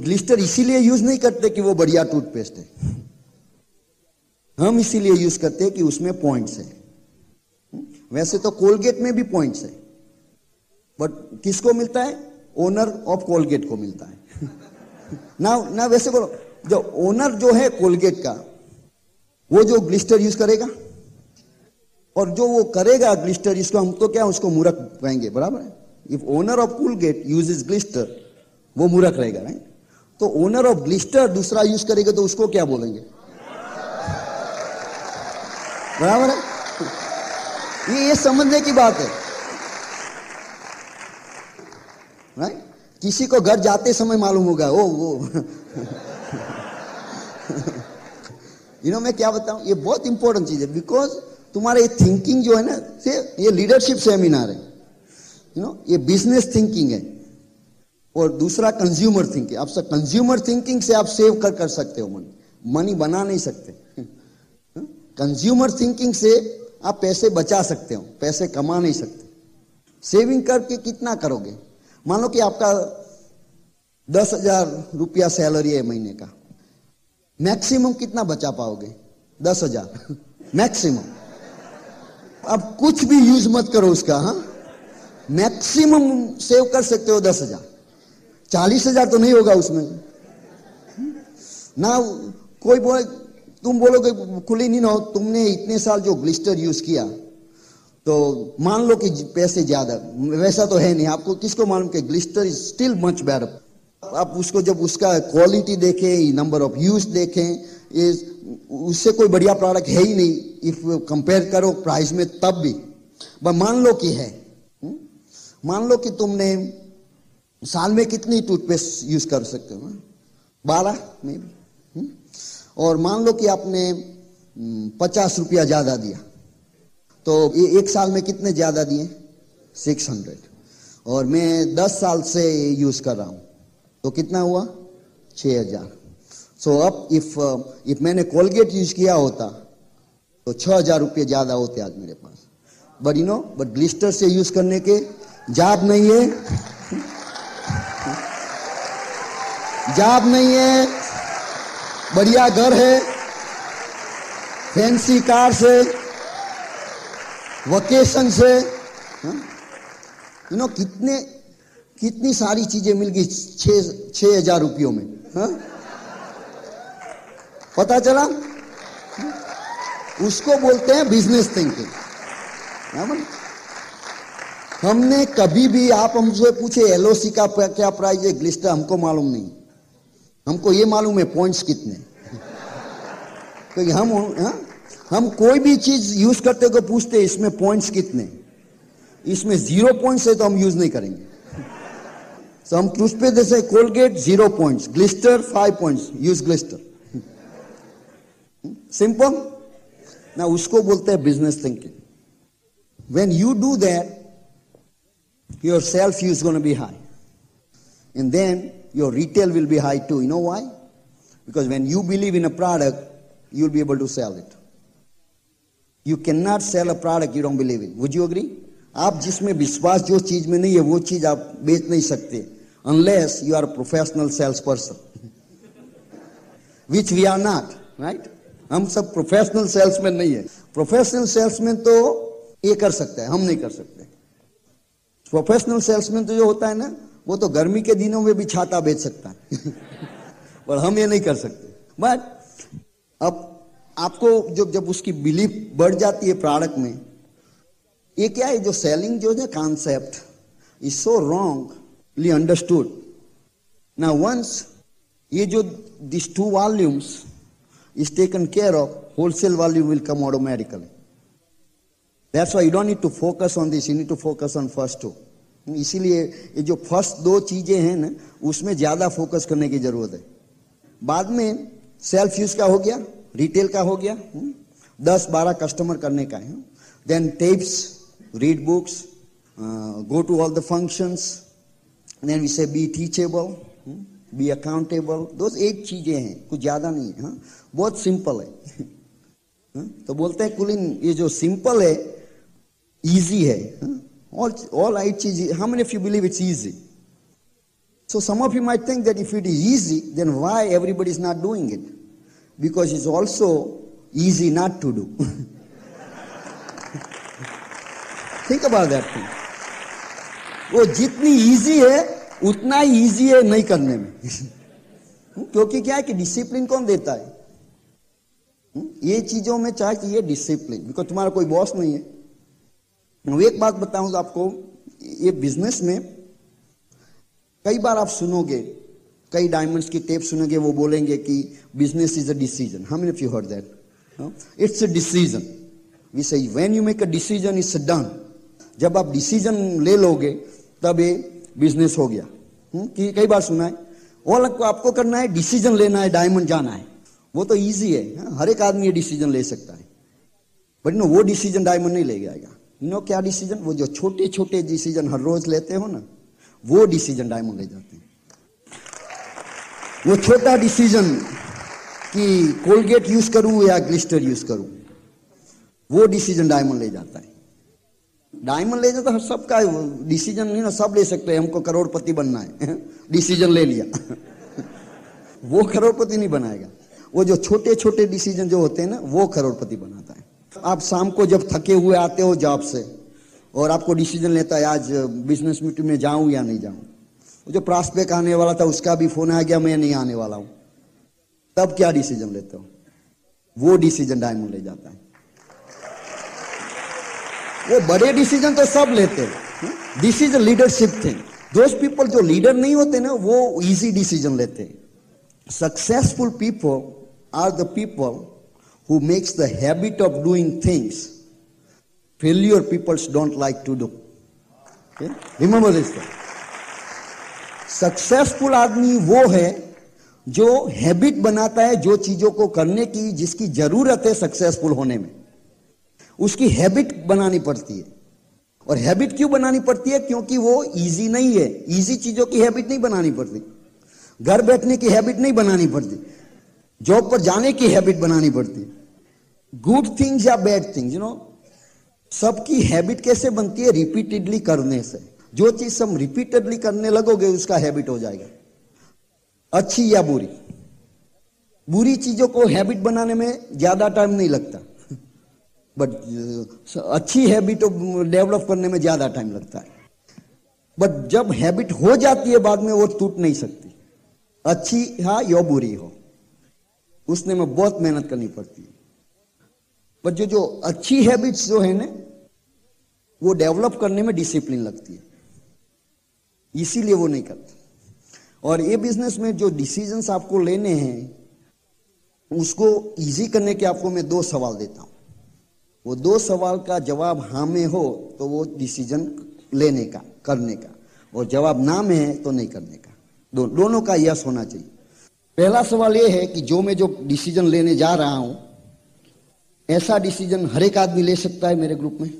ग्लिस्टर इसीलिए यूज नहीं करते कि वो बढ़िया टूथपेस्ट है। हम इसीलिए यूज करते हैं कि उसमें पॉइंट्स है। वैसे तो कोलगेट में भी पॉइंट्स है, बट किसको मिलता है? ओनर ऑफ कोलगेट को मिलता है। ना वैसे बोलो, जो ओनर जो है कोलगेट का, वो जो ग्लिस्टर यूज करेगा, और जो वो करेगा ग्लिस्टर, इसको हम तो क्या उसको मूर्ख कहेंगे, बराबर है? If owner of Colgate uses Glister, वो मूर्ख रहेगा, राइट? तो ओनर ऑफ ग्लिस्टर दूसरा यूज करेगा तो उसको क्या बोलेंगे? बराबर है? ये समझने की बात है, राइट? किसी को घर जाते समय मालूम होगा वो मैं क्या बताऊं, ये बहुत इंपॉर्टेंट चीज है। बिकॉज तुम्हारे थिंकिंग जो है ना, से ये लीडरशिप सेमिनार है, ये बिजनेस थिंकिंग है, और दूसरा कंज्यूमर थिंकिंग। आप सब कंज्यूमर थिंकिंग से आप सेव कर सकते हो, मनी बना नहीं सकते। कंज्यूमर थिंकिंग से आप पैसे बचा सकते हो, पैसे कमा नहीं सकते। सेविंग करके कितना करोगे? मान लो कि आपका 10,000 रुपया सैलरी है महीने का, मैक्सिमम कितना बचा पाओगे? 10,000 मैक्सिमम। अब कुछ भी यूज मत करो उसका, मैक्सिमम सेव कर सकते हो 10,000। 40,000 तो नहीं होगा उसमें ना। कोई बोले, तुम बोलोगे खुली नहीं ना, तुमने इतने साल जो ग्लिस्टर यूज किया, तो मान लो कि पैसे ज्यादा, वैसा तो है नहीं। आपको किसको मालूम कि Glister is still much better. आप उसको जब उसका क्वालिटी देखें, नंबर ऑफ यूज देखें, उससे कोई बढ़िया प्रोडक्ट है ही नहीं इफ कंपेयर करो प्राइस में, तब भी। पर मान लो कि है, मान लो कि तुमने साल में कितनी टूथपेस्ट यूज कर सकते हो? 12 में भी। और मान लो कि आपने 50 रुपया ज्यादा दिया, तो ये एक साल में कितने ज्यादा दिए? 600। और मैं 10 साल से यूज कर रहा हूं, तो कितना हुआ? 6,000। सो अब इफ मैंने कोलगेट यूज किया होता तो 6,000 रुपये ज्यादा होते आज मेरे पास। बट ग्लिस्टर से यूज करने के जाप नहीं है। जॉब नहीं है, बढ़िया घर है, फैंसी कार से, वकेशन से, कितनी सारी चीजें मिल गई 6,000 रुपयों में, पता चला? उसको बोलते हैं बिजनेस थिंकिंग। हमने कभी भी, आप हमसे पूछे एलओसी का क्या प्राइस है, ग्लिस्टर, हमको मालूम नहीं। हमको ये मालूम है पॉइंट्स कितने, क्योंकि हम कोई भी चीज यूज करते को पूछते इसमें पॉइंट्स कितने, इसमें 0 पॉइंट्स है तो हम यूज नहीं करेंगे। तो हम टूथपेस्ट जैसे Colgate 0 points, Glister 5 points, use Glister, simple ना। उसको बोलते हैं business thinking. When you do that, your self is going to be high, and then your retail will be high too. You know why? Because when you believe in a product, you'll be able to sell it. You cannot sell a product you don't believe in. Would you agree? आप जिसमें विश्वास जो चीज में नहीं है वो चीज आप बेच नहीं सकते unless you are a professional salesperson, which we are not, right? हम सब प्रोफेशनल सेल्समैन नहीं है। प्रोफेशनल सेल्समैन तो ये कर सकता है, हम नहीं कर सकते। प्रोफेशनल सेल्समैन तो जो होता है ना, वो तो गर्मी के दिनों में भी छाता बेच सकता है पर हम ये नहीं कर सकते। बट अब आपको जब उसकी बिलीफ बढ़ जाती है प्रोडक्ट में, ये क्या है, जो सेलिंग जो है concept is so wrongly understood. Now once ये जो this 2 volumes is taken care of, wholesale volume will come automatically. That's why you don't need to focus on this, you need to focus on first 2. इसीलिए ये जो first 2 चीजें हैं ना, उसमें ज्यादा फोकस करने की जरूरत है। बाद में सेल्फ यूज का हो गया, रिटेल का हो गया, 10-12 कस्टमर करने का है। Then tips, read books, go to all the functions, then we say be teachable, be accountable. दोस्त 8 चीजें हैं, कुछ ज्यादा नहीं है, बहुत सिंपल है। तो बोलते हैं कुलीन, ये जो सिंपल है इजी है। all 8 चीजें, how many of you believe it's easy? So some of you might think that if it is easy, then why everybody is not doing it? Because it's also easy not to do. Think about that thing. वो जितनी easy है उतना ही easy है नहीं करने में क्योंकि क्या है कि डिसिप्लिन कौन देता है? ये चीजों में चाहिए डिसिप्लिन, बिकॉज तुम्हारा कोई बॉस नहीं है। मैं एक बात बताऊं आपको, ये बिजनेस में कई बार आप सुनोगे, कई डायमंड्स की टेप सुनोगे, वो बोलेंगे कि business is a decision. How many of you heard that? It's a decision. We say when you make a decision it's done. जब आप डिसीजन ले लोगे तब ये बिजनेस हो गया। कि कई बार सुना है, और आपको करना है, डिसीजन लेना है, डायमंड जाना है, वो तो इजी है, हर एक आदमी ये डिसीजन ले सकता है। बट नो, वो डिसीजन डायमंड नहीं ले जाएगा। नो क्या डिसीजन? वो जो छोटे छोटे डिसीजन हर रोज लेते हो ना, वो डिसीजन डायमंड ले जाते हैं। वो छोटा डिसीजन कि कोलगेट यूज करूं या ग्लिस्टर यूज करूं, वो डिसीजन डायमंड ले जाता है। डायमंड ले जाता है सबका डिसीजन नहीं ना, सब ले सकते हैं। हमको करोड़पति बनना है, डिसीजन ले लिया वो करोड़पति नहीं बनाएगा। वो जो छोटे छोटे डिसीजन जो होते हैं ना, वो करोड़पति बनाता है। आप शाम को जब थके हुए आते हो जॉब से और आपको डिसीजन लेता है आज बिजनेस मीटिंग में जाऊं या नहीं जाऊं। जो प्रॉस्पेक्ट आने वाला था उसका भी फोन आ गया, मैं नहीं आने वाला हूं, तब क्या डिसीजन लेते हो? वो डिसीजन डायमंड ले जाता है। वो बड़े डिसीजन तो सब लेते हैं, this is a leadership thing. Those people जो लीडर नहीं होते ना, वो इजी डिसीजन लेते हैं। Successful people are the people who makes the habit of doing things failure people don't like to do. Okay? Remember this thing. Successful आदमी वो है जो हैबिट बनाता है जो चीजों को करने की, जिसकी जरूरत है सक्सेसफुल होने में, उसकी हैबिट बनानी पड़ती है। और हैबिट क्यों बनानी पड़ती है? क्योंकि वो इजी नहीं है। इजी चीजों की हैबिट नहीं बनानी पड़ती, घर बैठने की हैबिट नहीं बनानी पड़ती, जॉब पर जाने की हैबिट बनानी पड़ती। गुड थिंग्स या बैड थिंग्स, सबकी हैबिट कैसे बनती है? रिपीटेडली करने से। जो चीज हम रिपीटेडली करने लगोगे उसका हैबिट हो जाएगा। अच्छी या बुरी। बुरी चीजों को हैबिट बनाने में ज्यादा टाइम नहीं लगता, बट अच्छी हैबिट डेवलप करने में ज्यादा टाइम लगता है। बट जब हैबिट हो जाती है बाद में वो टूट नहीं सकती, अच्छी हा या बुरी हो, उसने में बहुत मेहनत करनी पड़ती है। बट जो अच्छी हैबिट्स जो है ना, वो डेवलप करने में डिसिप्लिन लगती है, इसीलिए वो नहीं करते। और ये बिजनेस में जो डिसीजंस आपको लेने हैं, उसको इजी करने के आपको मैं 2 सवाल देता हूं। वो 2 सवाल का जवाब हाँ में हो तो वो डिसीजन लेने का, करने का, और जवाब ना में है तो नहीं करने का। दोनों का यस होना चाहिए। पहला सवाल ये है कि जो मैं डिसीजन लेने जा रहा हूं, ऐसा डिसीजन हर एक आदमी ले सकता है मेरे ग्रुप में?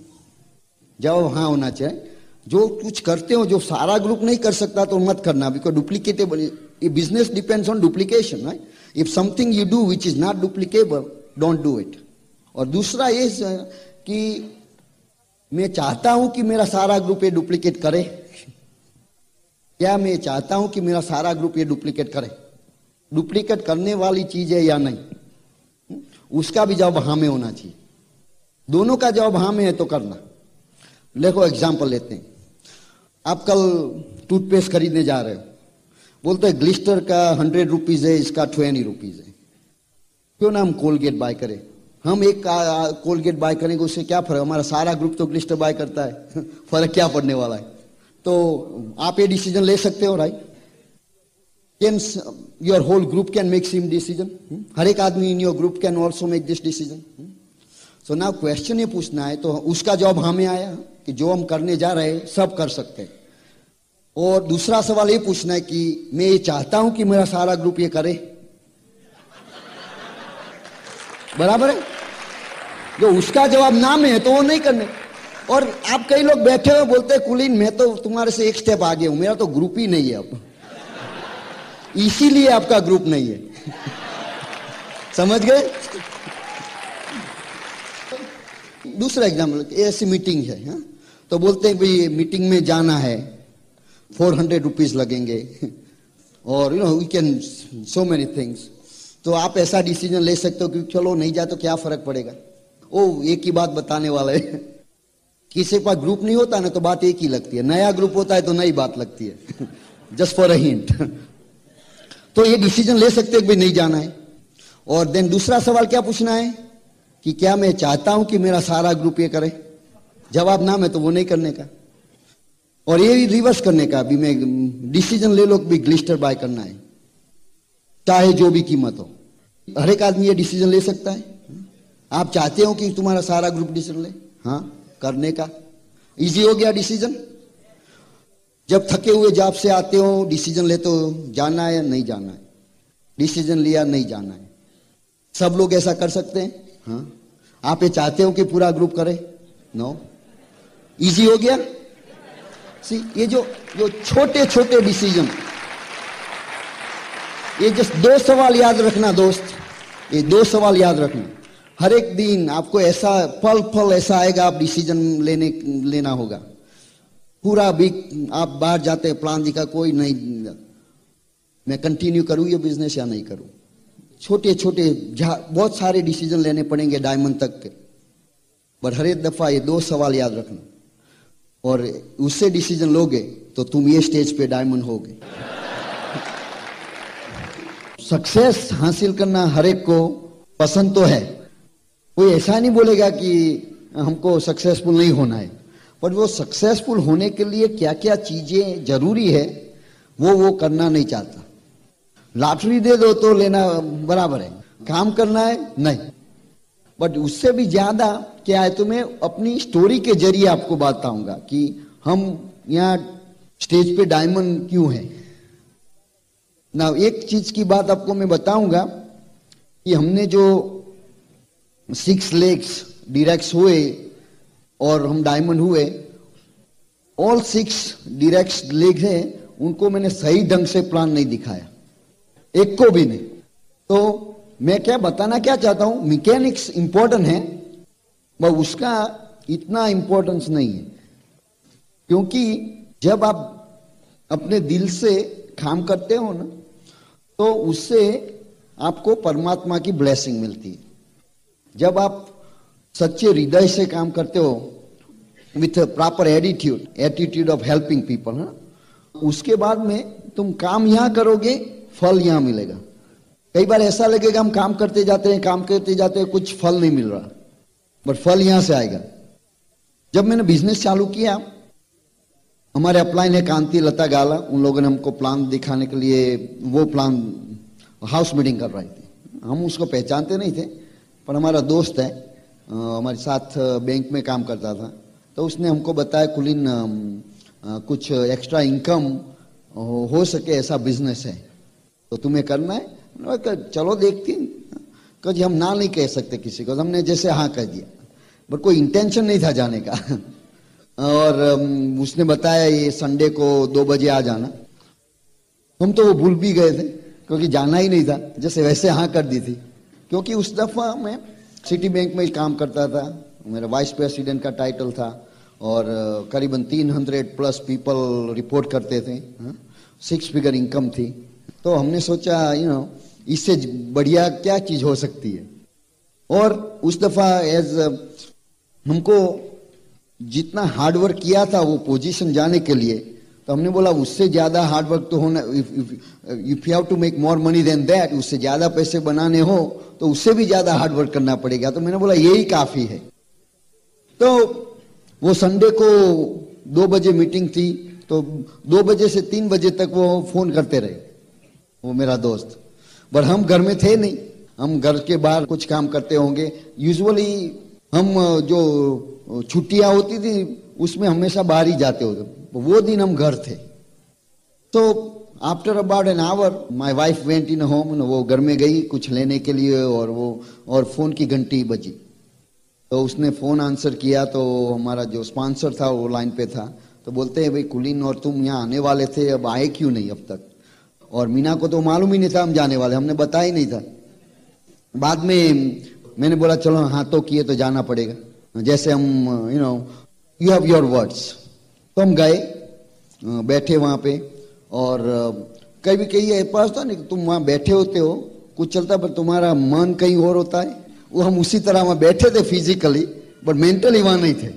जवाब हाँ होना चाहिए। जो कुछ करते हो जो सारा ग्रुप नहीं कर सकता तो मत करना, बिकॉज डुप्लीकेटेबल, ये business depends on duplication, right? If something you do which is not duplicable, don't do it. और दूसरा ये कि मैं चाहता हूं कि मेरा सारा ग्रुप ये डुप्लीकेट करे। क्या मैं चाहता हूं कि मेरा सारा ग्रुप ये डुप्लीकेट करे? डुप्लीकेट करने वाली चीज है या नहीं, उसका भी जवाब हाँ में होना चाहिए। दोनों का जवाब हाँ में है तो करना। देखो एग्जाम्पल लेते हैं। आप कल टूथपेस्ट खरीदने जा रहे हो, बोलते हैं ग्लिस्टर का 100 रुपीज है, इसका 20 रुपीज है, क्यों ना हम कोलगेट बाय करें? हम एक कोलगेट बाय करेंगे, उससे क्या फर्क? हमारा सारा ग्रुप तो ग्लिस्टर बाय करता है फर्क क्या पड़ने वाला है? तो आप ये डिसीजन ले सकते हो, right? Can your whole group can make same decision? हर एक आदमी in your group can also make this decision. So now question ये पूछना है, तो उसका जवाब हमें आया कि जो हम करने जा रहे हैं सब कर सकते हैं। और दूसरा सवाल ये पूछना है कि मैं ये चाहता हूं कि मेरा सारा ग्रुप ये करे। बराबर है? जो उसका जवाब ना में है तो वो नहीं करने। और आप कई लोग बैठे हुए बोलते हैं कुलीन मैं तो तुम्हारे से एक स्टेप आगे हूं, मेरा तो ग्रुप ही नहीं है अब, इसीलिए आपका ग्रुप नहीं है। समझ गए? दूसरा एग्जाम्पल, ऐसी मीटिंग है, हा? तो बोलते हैं भाई मीटिंग में जाना है, 400 रुपीज लगेंगे, और you know we can so many things. तो आप ऐसा डिसीजन ले सकते हो कि चलो नहीं जाए तो क्या फर्क पड़ेगा। ओ एक ही बात बताने वाला है, किसी के पास ग्रुप नहीं होता ना तो बात एक ही लगती है, नया ग्रुप होता है तो नई बात लगती है। Just for a hint. तो ये डिसीजन ले सकते हो कि भाई नहीं जाना है। और देन दूसरा सवाल क्या पूछना है कि क्या मैं चाहता हूं कि मेरा सारा ग्रुप ये करे? जवाब ना में तो वो नहीं करने का। और ये भी रिवर्स करने का भी, मैं डिसीजन ले लो कि ग्लिस्टर बाय करना है चाहे जो भी कीमत हो। हर एक आदमी ये डिसीजन ले सकता है। आप चाहते हो कि तुम्हारा सारा ग्रुप डिसीजन ले, हाँ करने का। इजी हो गया डिसीजन। जब थके हुए जॉब से आते हो डिसीजन लेते हो, जाना है या नहीं जाना है, डिसीजन लिया नहीं जाना है। सब लोग ऐसा कर सकते हैं, हाँ। आप ये चाहते हो कि पूरा ग्रुप करे? नो। इजी हो गया। सी ये जो छोटे छोटे डिसीजन, ये जस्ट 2 सवाल याद रखना दोस्त, ये 2 सवाल याद रखना। हर एक दिन आपको ऐसा पल ऐसा आएगा, आप डिसीजन लेना होगा। पूरा वीक आप बाहर जाते हैं, प्लान दिखा कोई नहीं, मैं कंटिन्यू करूं ये बिजनेस या नहीं करूं। छोटे छोटे बहुत सारे डिसीजन लेने पड़ेंगे डायमंड तक के, पर हर एक दफा ये 2 सवाल याद रखना, और उससे डिसीजन लोगे तो तुम ये स्टेज पे डायमंड होगे। सक्सेस हासिल करना हर एक को पसंद तो है, कोई ऐसा नहीं बोलेगा कि हमको सक्सेसफुल नहीं होना है, पर वो सक्सेसफुल होने के लिए क्या क्या चीजें जरूरी है वो करना नहीं चाहता। लॉटरी दे दो तो लेना बराबर है, काम करना है नहीं। बट उससे भी ज्यादा क्या है, तो मैं अपनी स्टोरी के जरिए आपको बताऊंगा कि हम यहाँ स्टेज पे डायमंड क्यों है ना। एक चीज की बात आपको मैं बताऊंगा कि हमने जो 6 लेग्स डायरेक्ट्स हुए और हम डायमंड हुए, ऑल 6 डायरेक्ट्स लेग हैं, उनको मैंने सही ढंग से प्लान नहीं दिखाया, एक को भी नहीं। तो मैं क्या बताना क्या चाहता हूं, मैकेनिक्स इंपॉर्टेंट है पर उसका इतना इंपॉर्टेंस नहीं है, क्योंकि जब आप अपने दिल से काम करते हो ना, तो उससे आपको परमात्मा की ब्लेसिंग मिलती है। जब आप सच्चे हृदय से काम करते हो with proper attitude of helping people, उसके बाद में तुम काम यहां करोगे, फल यहां मिलेगा। कई बार ऐसा लगेगा हम काम करते जाते हैं, कुछ फल नहीं मिल रहा, बट फल यहां से आएगा। जब मैंने बिजनेस चालू किया, हमारे अपलाइन है कांति लता गाला, उन लोगों ने हमको प्लान दिखाने के लिए वो प्लान हाउस मीटिंग कर रहे थे। हम उसको पहचानते नहीं थे, पर हमारा दोस्त है, हमारे साथ बैंक में काम करता था, तो उसने हमको बताया कुलीन कुछ एक्स्ट्रा इनकम हो सके ऐसा बिजनेस है, तो तुम्हें करना है। चलो देखते हैं, क्योंकि हम ना नहीं कह सकते किसी को, हमने जैसे हाँ कह दिया, बट कोई इंटेंशन नहीं था जाने का। और उसने बताया ये संडे को 2 बजे आ जाना। हम तो वो भूल भी गए थे, क्योंकि जाना ही नहीं था, जैसे वैसे हाँ कर दी थी। क्योंकि उस दफा मैं सिटी बैंक में काम करता था, मेरा वाइस प्रेसिडेंट का टाइटल था, और करीबन 300+ पीपल रिपोर्ट करते थे, 6 फिगर इनकम थी। तो हमने सोचा इससे बढ़िया क्या चीज हो सकती है। और उस दफा हमको जितना हार्डवर्क किया था वो पोजीशन जाने के लिए, तो हमने बोला उससे ज्यादा हार्डवर्क तो होना, if you have to make more money than that, उससे ज्यादा पैसे बनाने हो तो उससे भी ज्यादा हार्डवर्क करना पड़ेगा। तो मैंने बोला यही काफी है। तो वो संडे को 2 बजे मीटिंग थी, तो 2 बजे से 3 बजे तक वो फोन करते रहे, वो मेरा दोस्त। पर हम घर में थे नहीं, हम घर के बाहर कुछ काम करते होंगे। यूजुअली हम जो छुट्टियां होती थी उसमें हमेशा बाहर ही जाते होते, वो दिन हम घर थे। तो after about an hour my wife went in home, वो घर में गई कुछ लेने के लिए, और फोन की घंटी बजी। तो उसने फोन आंसर किया, तो हमारा जो स्पॉन्सर था वो लाइन पे था। तो बोलते हैं भाई कुलीन और तुम यहाँ आने वाले थे, अब आए क्यों नहीं अब तक? और मीना को तो मालूम ही नहीं था हम जाने वाले, हमने बताया ही नहीं था। बाद में मैंने बोला चलो हाँ तो किए तो जाना पड़ेगा, जैसे हम यू हैव योर वर्ड्स। तो हम गए, बैठे वहां पे, और कई ऐसा होता नहीं, तुम वहां बैठे होते हो कुछ चलता, पर तुम्हारा मन कहीं और होता है। वो हम उसी तरह वहां बैठे थे फिजिकली, बट मेंटली वहां नहीं थे।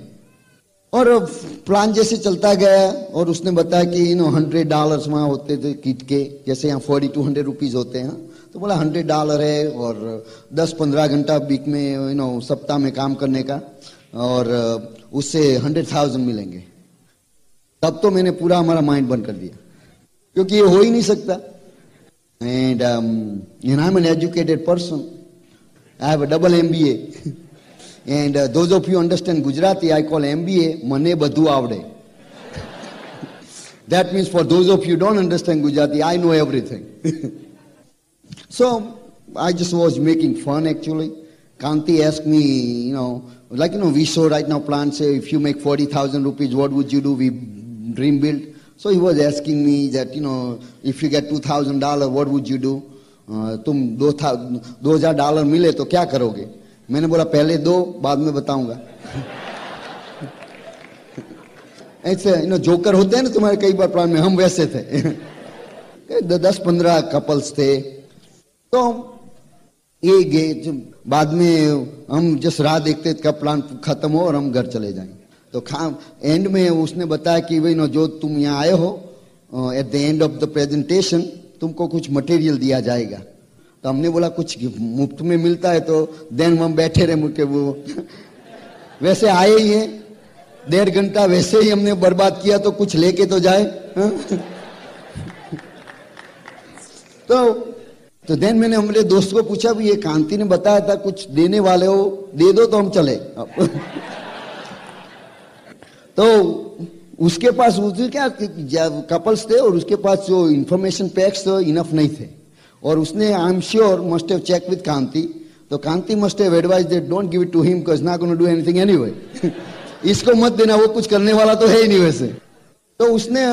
और प्लान जैसे चलता गया, और उसने बताया कि $100 वहां होते थे किट के, जैसे यहाँ 4200 रुपीज होते हैं। तो बोला $100 है, और 10-15 घंटा वीक में सप्ताह में काम करने का, और उससे 100,000 मिलेंगे। तब तो मैंने पूरा हमारा माइंड बंद कर दिया, क्योंकि ये हो ही नहीं सकता। And I am an educated person, I have a double MBA. And those of you understand Gujarati, I call MBA Mane Badhu Avde. That means for those of you who don't understand Gujarati, I know everything. So I just was making fun actually. Kanti asked me, we show right now plans say if you make 40,000 rupees, what would you do? We dream build. So he was asking me that, if you get $2,000, what would you do? तुम $2,000 मिले तो क्या करोगे? मैंने बोला पहले दो, बाद में बताऊंगा। ऐसे जोकर होते हैं ना तुम्हारे कई बार प्लान में, हम वैसे थे। 10-15 कपल्स थे। तो ये गए, बाद में हम जस्ट राह देखते कब प्लान खत्म हो और हम घर चले जाएंगे। तो एंड में उसने बताया कि भाई जो तुम यहाँ आए हो, at the end of the presentation तुमको कुछ मटेरियल दिया जाएगा। तो हमने बोला कुछ मुफ्त में मिलता है, तो देन हम बैठे रहे मुझे, वो वैसे आए ही है, 1.5 घंटा वैसे ही हमने बर्बाद किया, तो कुछ लेके तो जाए। तो देन मैंने हमारे दोस्त को पूछा भी, ये कांति ने बताया था कुछ देने वाले हो, दे दो तो हम चले। तो उसके पास क्या कपल्स थे, और उसके पास जो इंफॉर्मेशन पैक्स इनफ नहीं थे, और उसने I am sure must have check with Kanti. तो Kanti must have advise that don't give it to him because not gonna do anything anyway. इसको मत देना, वो कुछ करने वाला तो है ही नहीं वैसे। तो उसने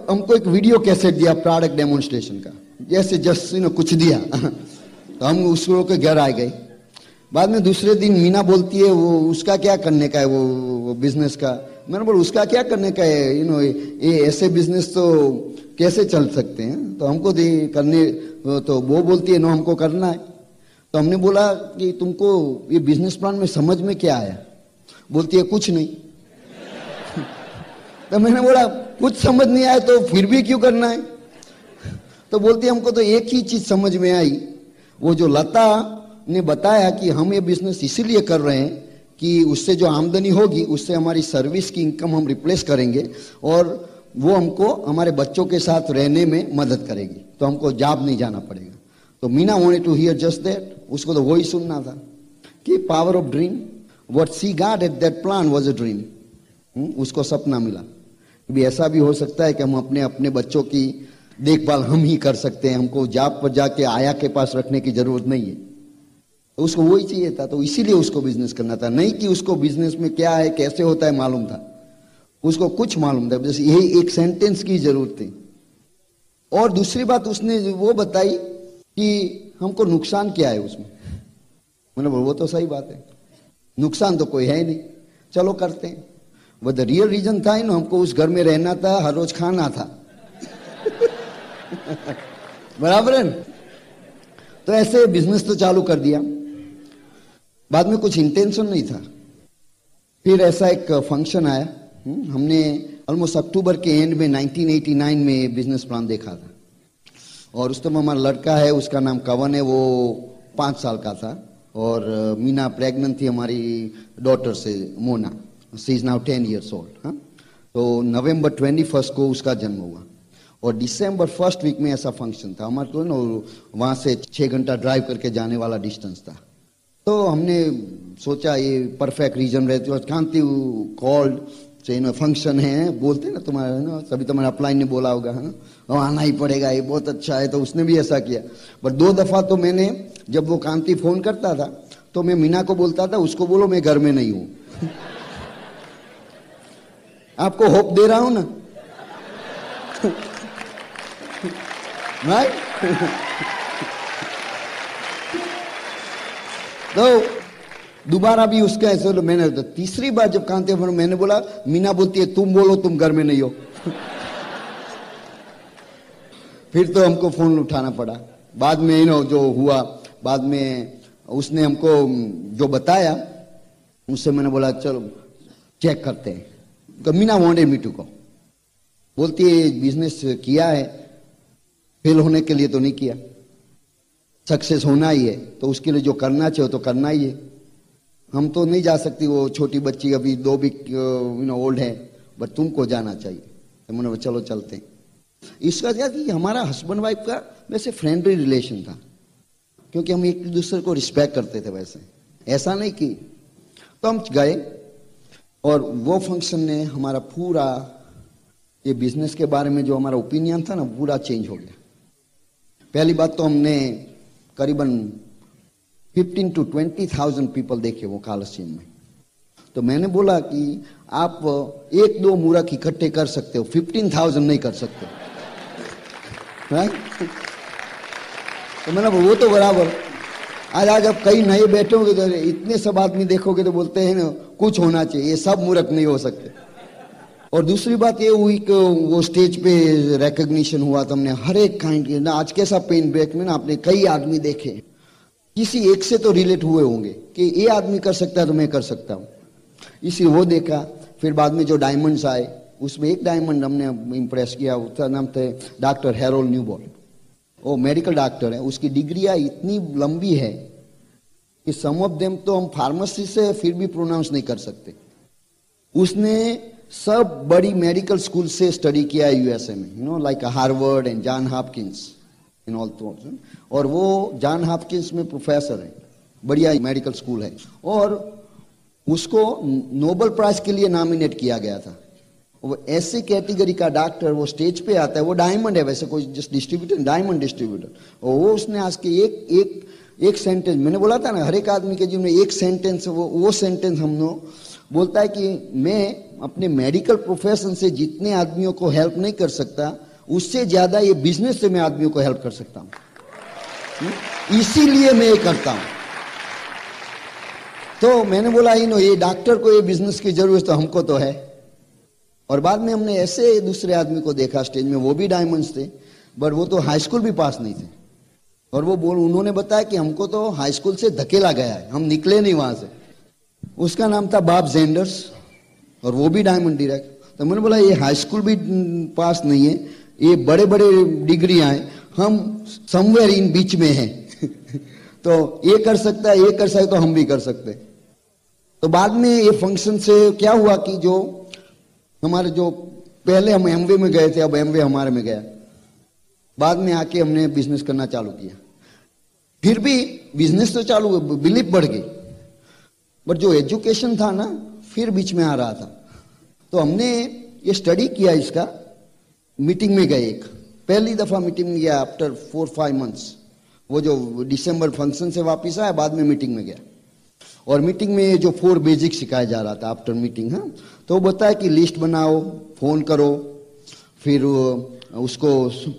हमको एक वीडियो कैसेट दिया प्रोडक्ट डेमोन्स्ट्रेशन का, जैसे जस्ट कुछ दिया। तो हम उस लोग के घर आ गए। बाद में दूसरे दिन मीना बोलती है वो उसका क्या करने का है, वो बिजनेस का। मैंने बोला उसका क्या करने का है, ये ऐसे बिजनेस तो कैसे चल सकते हैं, तो हमको करने तो वो बोलती है नो हमको करना है। तो हमने बोला कि तुमको ये बिजनेस प्लान में समझ में क्या आया? बोलती है कुछ नहीं। तो मैंने बोला कुछ समझ नहीं आया तो फिर भी क्यों करना है? तो बोलती है हमको तो एक ही चीज समझ में आई, वो जो लता ने बताया कि हम ये बिजनेस इसीलिए कर रहे हैं कि उससे जो आमदनी होगी उससे हमारी सर्विस की इनकम हम रिप्लेस करेंगे और वो हमको हमारे बच्चों के साथ रहने में मदद करेगी, तो हमको जॉब नहीं जाना पड़ेगा। तो Meena wanted to hear just that, उसको तो वही सुनना था कि power of dream, what she got at that plan was a dream. उसको सपना मिला भी ऐसा भी हो सकता है कि हम अपने अपने बच्चों की देखभाल हम ही कर सकते हैं, हमको जॉब पर जाके आया के पास रखने की जरूरत नहीं है। तो उसको वही चाहिए था, तो इसीलिए उसको बिजनेस करना था, नहीं कि उसको बिजनेस में क्या है कैसे होता है मालूम था, उसको कुछ मालूम था, बस यही एक सेंटेंस की जरूरत थी। और दूसरी बात उसने वो बताई कि हमको नुकसान क्या है उसमें। मैंने बोला वो तो सही बात है, नुकसान तो कोई है नहीं, चलो करते हैं। वो द रियल रीजन था ना, हमको उस घर में रहना था, हर रोज खाना था। बराबर है। तो ऐसे बिजनेस तो चालू कर दिया, बाद में कुछ इंटेंशन नहीं था। फिर ऐसा एक फंक्शन आया, हमने ऑलमोस्ट अक्टूबर के एंड में 1989 में बिजनेस प्लान देखा था। और उस टाइम हमारा लड़का है, उसका नाम कवन है, वो 5 साल का था और मीना प्रेग्नेंट थी हमारी डॉटर से, Mona, she is now 10 years old। तो नवंबर 21 को उसका जन्म हुआ और दिसंबर 1 वीक में ऐसा फंक्शन था हमारे को ना, वहाँ से 6 घंटा ड्राइव करके जाने वाला डिस्टेंस था। तो हमने सोचा ये परफेक्ट रीजन रहती है। कांति कॉल्ड से ना फंक्शन है, बोलते ना तुम्हारे ना, सभी तुम्हारे अपलाइन ने बोला होगा, है ना, आना ही पड़ेगा, ये बहुत अच्छा है। तो उसने भी ऐसा किया। पर 2 दफा तो मैंने, जब वो कांति फोन करता था तो मैं मीना को बोलता था उसको बोलो मैं घर में नहीं हूं। आपको होप दे रहा हूं ना। तो दोबारा भी उसका ऐसे, तो मैंने तो तीसरी बार जब कांते मैंने बोला, मीना बोलती है तुम बोलो तुम घर में नहीं हो। फिर तो हमको फोन उठाना पड़ा। बाद में जो हुआ, बाद में उसने हमको जो बताया उससे मैंने बोला चलो चेक करते हैं। तो Meena wanted me to go, बोलती है बिजनेस किया है, फेल होने के लिए तो नहीं किया, सक्सेस होना ही है, तो उसके लिए जो करना चाहिए तो करना ही है। हम तो नहीं जा सकती, वो छोटी बच्ची अभी 2 वीक ओल्ड है, बट तुमको जाना चाहिए। तो मैंने चलो चलते हैं। इसका क्या कि हमारा हस्बैंड वाइफ का वैसे फ्रेंडली रिलेशन था, क्योंकि हम एक दूसरे को रिस्पेक्ट करते थे, वैसे ऐसा नहीं कि। तो हम गए और वो फंक्शन ने हमारा पूरा ये बिजनेस के बारे में जो हमारा ओपिनियन था ना, पूरा चेंज हो गया। पहली बात तो हमने करीबन 15 to 20,000 पीपल देखे वो कॉलोसियम में। तो मैंने बोला कि आप 1-2 मूर्ख इकट्ठे कर सकते हो, 15,000 नहीं कर सकते। तो मैंने वो तो बराबर। आज आप कई नए बैठोगे तो इतने सब आदमी देखोगे तो बोलते हैं ना कुछ होना चाहिए, ये सब मूर्ख नहीं हो सकते। और दूसरी बात ये हुई कि वो स्टेज पे रिकॉग्निशन हुआ, तो हमने हर एक काइंड के ना, आज कैसा पेन ब्रेक में ना आपने कई आदमी देखे, किसी एक से तो रिलेट हुए होंगे कि ये आदमी कर सकता है तो मैं कर सकता हूँ, इसी वो देखा। फिर बाद में जो डायमंड्स आए, उसमें एक डायमंड हमने इम्प्रेस किया, उसका नाम था डॉक्टर हैरोल्ड न्यूबॉर्न। वो मेडिकल डॉक्टर है, उसकी डिग्रियाँ इतनी लंबी है कि सम ऑफ देम तो हम फार्मेसी से फिर भी प्रोनाउंस नहीं कर सकते। उसने सब बड़ी मेडिकल स्कूल से स्टडी किया है यूएसए में, like Harvard and John Hopkins in all thoughts. और वो जॉन हॉपकिंस में प्रोफेसर है, बढ़िया मेडिकल स्कूल है। और उसको नोबेल प्राइज के लिए नॉमिनेट किया गया था। वो ऐसे कैटेगरी का डॉक्टर वो स्टेज पे आता है, वो डायमंड है, वैसे कोई जस्ट डिस्ट्रीब्यूटर, डायमंड डिस्ट्रीब्यूटर। और वो उसने आज के एक सेंटेंस, मैंने बोला था ना हर एक आदमी के जीवन में एक सेंटेंस, वो सेंटेंस हम बोलता है कि मैं अपने मेडिकल प्रोफेशन से जितने आदमियों को हेल्प नहीं कर सकता, उससे ज्यादा ये बिजनेस से मैं आदमियों को हेल्प कर सकता हूं, इसीलिए मैं ये करता हूं। तो मैंने बोला ये डॉक्टर को ये बिजनेस की जरूरत तो हमको तो है। और बाद में हमने ऐसे दूसरे आदमी को देखा स्टेज में, वो भी डायमंड्स थे, बट वो तो हाई स्कूल भी पास नहीं थे, और वो उन्होंने बताया कि हमको तो हाई स्कूल से धकेला गया है, हम निकले नहीं वहां से। उसका नाम था बॉब जेंडर्स और वो भी डायमंड डायरेक्ट। तो मैंने बोला ये हाई स्कूल भी पास नहीं है, ये बड़े बड़े डिग्रियां हैं, हम समवेयर इन बीच में हैं। तो ये कर सकता है, ये कर सकता है, तो हम भी कर सकते हैं। तो बाद में ये फंक्शन से क्या हुआ कि जो हमारे जो पहले हम एमवे में गए थे, अब एमवे हमारे में गया। बाद में आके हमने बिजनेस करना चालू किया। फिर भी बिजनेस तो चालू, बिलीफ बढ़ गई, बट जो एजुकेशन था ना फिर बीच में आ रहा था। तो हमने ये स्टडी किया इसका, मीटिंग में गए, एक पहली दफा मीटिंग में गया आफ्टर 4-5 मंथ्स। वो जो दिसंबर फंक्शन से वापस आया, बाद में मीटिंग में गया और मीटिंग में जो 4 बेसिक सिखाया जा रहा था आफ्टर मीटिंग। हाँ, तो वो बताया कि लिस्ट बनाओ, फोन करो, फिर उसको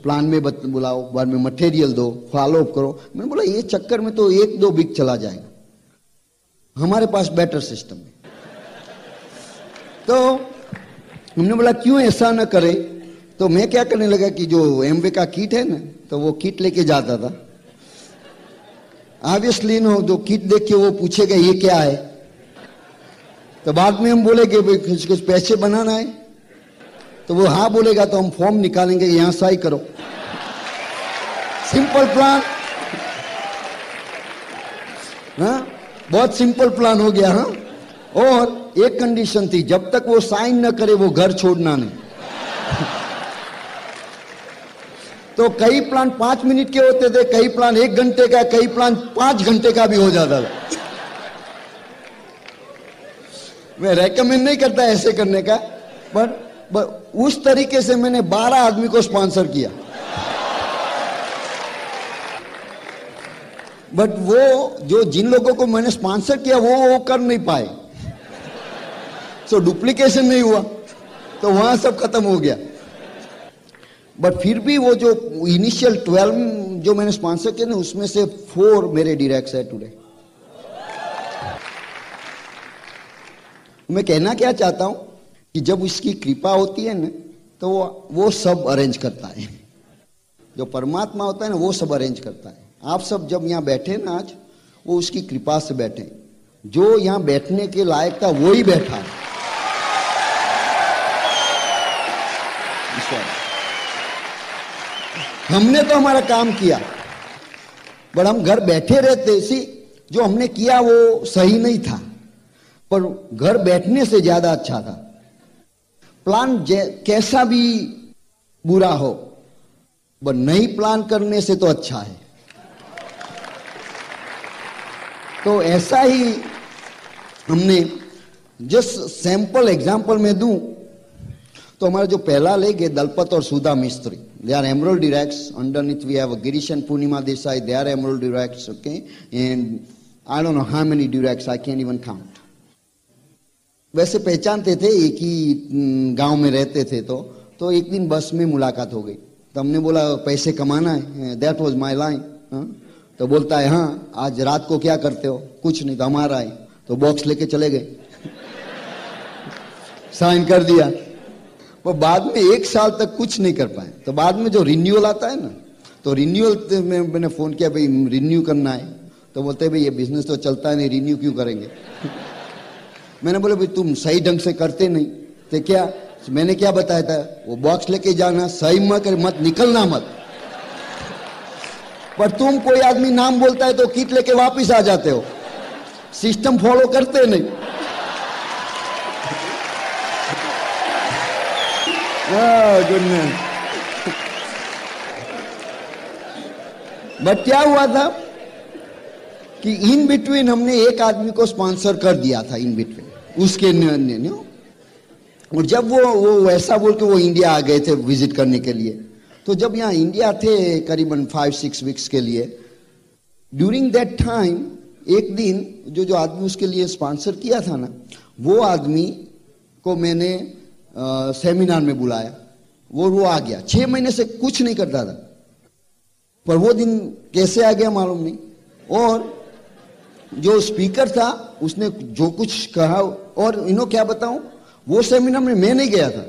प्लान में बुलाओ, बाद में मटेरियल दो, फॉलो अप करो। मैंने बोला ये चक्कर में तो 1-2 वीक चला जाएगा, हमारे पास बेटर सिस्टम है। तो हमने बोला क्यों ऐसा ना करे। तो मैं क्या करने लगा कि जो एमवे का किट है ना, तो वो किट लेके जाता था। ऑब्वियसली नो, जो किट देख के वो पूछेगा ये क्या है, तो बाद में हम बोलेंगे कुछ पैसे बनाना है, तो वो हाँ बोलेगा तो हम फॉर्म निकालेंगे, यहां साइन करो। सिंपल प्लान, हाँ बहुत सिंपल प्लान हो गया। हाँ, और एक कंडीशन थी, जब तक वो साइन न करे वो घर छोड़ना नहीं। तो कई प्लान 5 मिनट के होते थे, कई प्लान 1 घंटे का, कई प्लान 5 घंटे का भी हो जाता था। मैं रेकमेंड नहीं करता ऐसे करने का, पर उस तरीके से मैंने 12 आदमी को स्पॉन्सर किया। बट वो जो जिन लोगों को मैंने स्पॉन्सर किया वो कर नहीं पाए, सो डुप्लीकेशन नहीं हुआ, तो वहां सब खत्म हो गया। बट फिर भी वो जो इनिशियल 12 जो मैंने स्पॉन्सर किए ना, उसमें से 4 मेरे डायरेक्ट्स है टुडे। मैं कहना क्या चाहता हूं कि जब उसकी कृपा होती है ना, तो वो सब अरेंज करता है। जो परमात्मा होता है ना, वो सब अरेंज करता है। आप सब जब यहां बैठे ना आज, वो उसकी कृपा से बैठे। जो यहां बैठने के लायक था वो ही बैठा है। हमने तो हमारा काम किया, बट हम घर बैठे रहते। इसी जो हमने किया वो सही नहीं था, पर घर बैठने से ज्यादा अच्छा था। प्लान कैसा भी बुरा हो, बट नहीं प्लान करने से तो अच्छा है। तो ऐसा ही हमने, जस्ट सैंपल एग्जांपल में दूं तो हमारा जो पहला लेग है दलपत और सुधा मिस्त्री, they are emerald directs. Underneath we have Girish and Purnima Desai, they are emerald directs, okay? And I don't know how many directs, I can't even count. वैसे पहचानते थे, एक ही गांव में रहते थे। तो एक दिन बस में मुलाकात हो गई, तो हमने बोला पैसे कमाना है, दैट वाज माय लाइन। तो बोलता है हाँ आज रात को क्या करते हो? कुछ नहीं, तो हमारा है। तो बॉक्स लेके चले गए, साइन कर दिया। वो बाद में 1 साल तक कुछ नहीं कर पाए। तो बाद में जो रिन्यूअल आता है ना, तो रिन्यूअल में मैंने फोन किया, भाई रिन्यू करना है। तो बोलते भाई ये बिजनेस तो चलता है नहीं, रिन्यू क्यों करेंगे? मैंने बोला भाई तुम सही ढंग से करते नहीं तो क्या, मैंने क्या बताया था, वो बॉक्स लेके जाना, सही मत निकलना मत। पर तुम कोई आदमी नाम बोलता है तो किट लेके वापिस आ जाते हो, सिस्टम फॉलो करते नहीं। गुडनेस। बट क्या हुआ था कि इन बिटवीन हमने एक आदमी को स्पॉन्सर कर दिया था, इन बिटवीन उसके और जब वो ऐसा बोल के वो इंडिया आ गए थे विजिट करने के लिए। तो जब यहाँ इंडिया थे करीबन 5-6 वीक्स के लिए, ड्यूरिंग दैट टाइम एक दिन जो आदमी उसके लिए स्पॉन्सर किया था ना, वो आदमी को मैंने सेमिनार में बुलाया। वो आ गया, 6 महीने से कुछ नहीं करता था, पर वो दिन कैसे आ गया मालूम नहीं। और जो स्पीकर था उसने जो कुछ कहा, और इन्हों क्या बताऊं, वो सेमिनार में मैं नहीं गया था।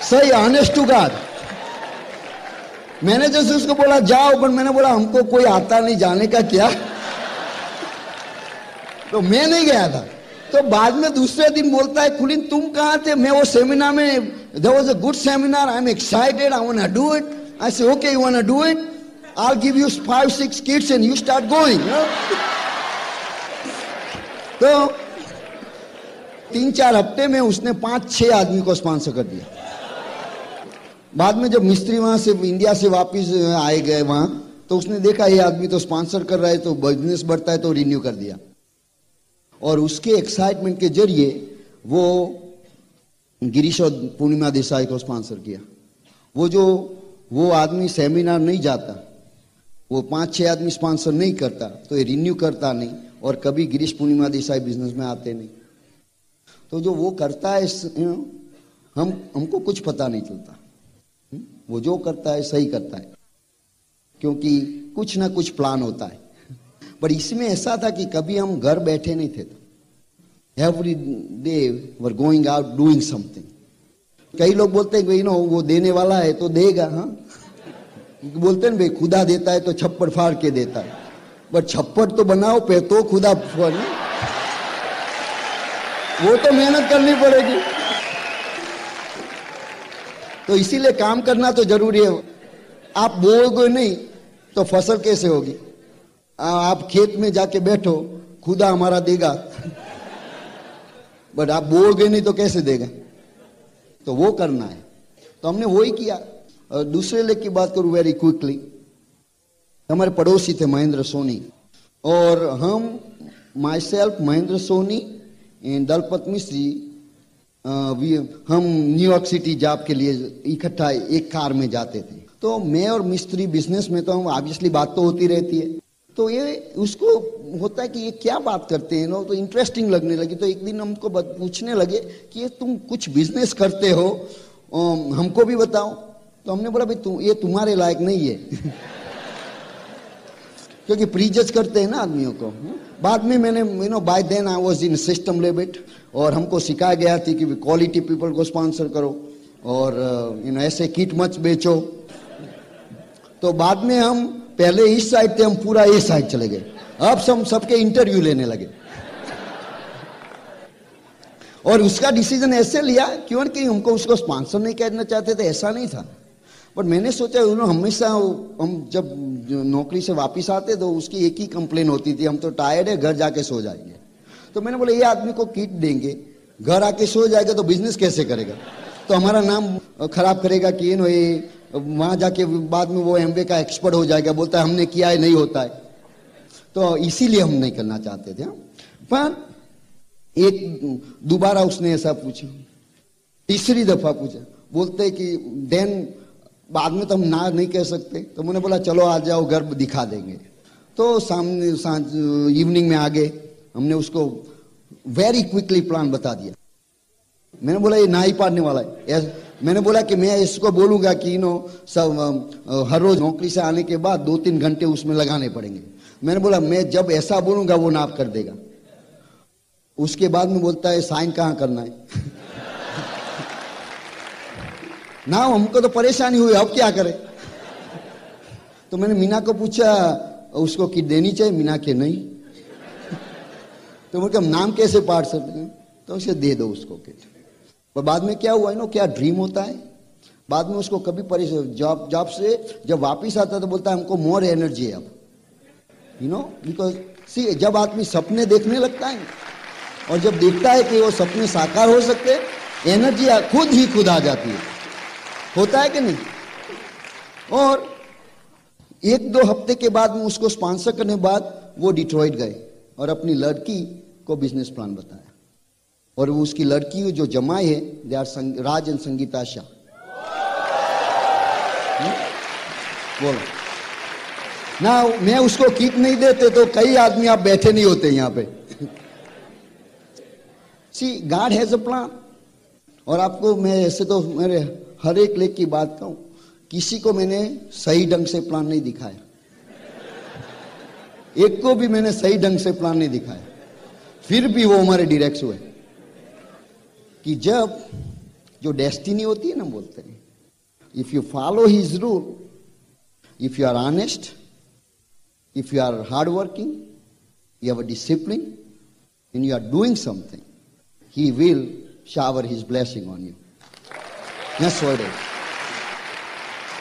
सही, ऑनेस्ट टू गॉड। मैंने जैसे उसको बोला जाओ, पर मैंने बोला हमको कोई आता नहीं, जाने का क्या। तो मैं नहीं गया था। तो बाद में दूसरे दिन बोलता है कुलीन तुम कहाँ थे? मैं वो सेमिनार में, there was a good seminar, I am excited, I want to do it. I say okay you want to do it, I will give you 5-6 kids and you start going. तो 3-4 हफ्ते में उसने 5-6 आदमी को sponsor कर दिया। बाद में जब मिस्त्री वहां से इंडिया से वापस आए गए वहां, तो उसने देखा ये आदमी तो स्पॉन्सर कर रहा है, तो बिजनेस बढ़ता है, तो रिन्यू कर दिया। और उसके एक्साइटमेंट के जरिए वो गिरीश और पूर्णिमा देसाई को स्पॉन्सर किया। वो आदमी सेमिनार नहीं जाता, वो 5-6 आदमी स्पॉन्सर नहीं करता, तो ये रिन्यू करता नहीं, और कभी गिरीश पूर्णिमा देसाई बिजनेस में आते नहीं। तो जो वो करता है हमको कुछ पता नहीं चलता। वो जो करता है सही करता है, क्योंकि कुछ ना कुछ प्लान होता है। पर इसमें ऐसा था कि कभी हम घर बैठे नहीं थे, every day were going out doing something. कई लोग बोलते हैं भाई वो देने वाला है तो देगा। हाँ, बोलते हैं भाई खुदा देता है तो छप्पड़ फाड़ के देता है, बट छप्पड़ तो बनाओ पे तो खुदा फाड़, वो तो मेहनत करनी पड़ेगी। तो इसीलिए काम करना तो जरूरी है। आप बोओगे नहीं तो फसल कैसे होगी? आप खेत में जाके बैठो, खुदा हमारा देगा, बट आप बोओगे नहीं तो कैसे देगा? तो वो करना है। तो हमने वो ही किया। दूसरे लेख की बात करूं वेरी क्विकली। हमारे पड़ोसी थे महेंद्र सोनी, और हम myself, Mahendra Soni and Dalpat Mishri, हम न्यूयॉर्क सिटी जॉब के लिए इकट्ठा एक कार में जाते थे। तो मैं और मिस्त्री बिजनेस में तो हम ऑब्वियसली बात तो होती रहती है, तो ये उसको होता है कि ये क्या बात करते हैं ना, तो इंटरेस्टिंग लगने लगी। तो एक दिन हमको पूछने लगे कि ये तुम कुछ बिजनेस करते हो, हमको भी बताओ। तो हमने बोला भाई ये तुम्हारे लायक नहीं है। क्योंकि प्रीजज करते हैं ना आदमियों को। बाद में मैंने by then I was in system लेबेट, और हमको सिखाया गया थी कि क्वालिटी पीपल को स्पॉन्सर करो, और ऐसे किट मत बेचो। तो बाद में हम पहले इस साइड थे, हम पूरा ए साइड चले गए। अब हम सबके इंटरव्यू लेने लगे, और उसका डिसीजन ऐसे लिया क्योंकि हमको उसको स्पॉन्सर नहीं करना चाहते थे, ऐसा नहीं था। बट मैंने सोचा हमेशा हम जब नौकरी से वापस आते तो उसकी एक ही कंप्लेन होती थी, हम तो टायर्ड है, घर जाके सो जाएंगे। तो मैंने बोला ये आदमी को किट देंगे, घर आके सो जाएगा तो बिजनेस कैसे करेगा? तो हमारा नाम खराब करेगा कि ये वहां जाके बाद में वो एमबे का एक्सपर्ट हो जाएगा, बोलता है हमने किया है, नहीं होता है। तो इसीलिए हम नहीं करना चाहते थे। पर दोबारा उसने ऐसा पूछा, तीसरी दफा पूछा, बोलते कि देन बाद में तो हम ना नहीं कह सकते। तो मैंने बोला चलो आ जाओ, घर दिखा देंगे। तो सामने इवनिंग में आ गए, हमने उसको वेरी क्विकली प्लान बता दिया। मैंने बोला ये ना ही पाड़ने वाला है। मैंने बोला कि मैं इसको बोलूंगा कि सब हर रोज नौकरी से आने के बाद 2-3 घंटे उसमें लगाने पड़ेंगे। मैंने बोला मैं जब ऐसा बोलूंगा वो नाप कर देगा। उसके बाद में बोलता है साइन कहाँ करना है? ना हमको तो परेशानी हुई, अब क्या करें? तो मैंने मीना को पूछा उसको किट देनी चाहिए? मीना के नहीं। तो बोल नाम कैसे पाड़ सकते हैं? तो उसे दे दो उसको किट। पर बाद में क्या हुआ क्या ड्रीम होता है, बाद में उसको कभी परेशान, जॉब से जब वापिस आता तो बोलता है हमको मोर एनर्जी है अब, बिकॉज सी जब आदमी सपने देखने लगता है और जब देखता है कि वो सपने साकार हो सकते, एनर्जी खुद आ जाती है। होता है कि नहीं? और 1-2 हफ्ते के बाद में उसको स्पॉन्सर करने के बाद वो डिट्रॉइट गए और अपनी लड़की को बिजनेस प्लान बताया, और वो उसकी लड़की जो जमाई है they are Raj and Sangeeta Shah. बोलो ना, मैं उसको किट नहीं देते तो कई आदमी आप बैठे नहीं होते यहाँ पे। सी गॉड हैज अ प्लान। और आपको मैं ऐसे तो मेरे हर एक लेख की बात कहूं, किसी को मैंने सही ढंग से प्लान नहीं दिखाया, एक को भी मैंने सही ढंग से प्लान नहीं दिखाया, फिर भी वो हमारे डायरेक्ट हुए। कि जब जो डेस्टिनी होती है ना, बोलते हैं if you follow his rule if you are honest, if you are hardworking, you have a discipline, and you are doing something, He will shower His blessing on you. That's what it is.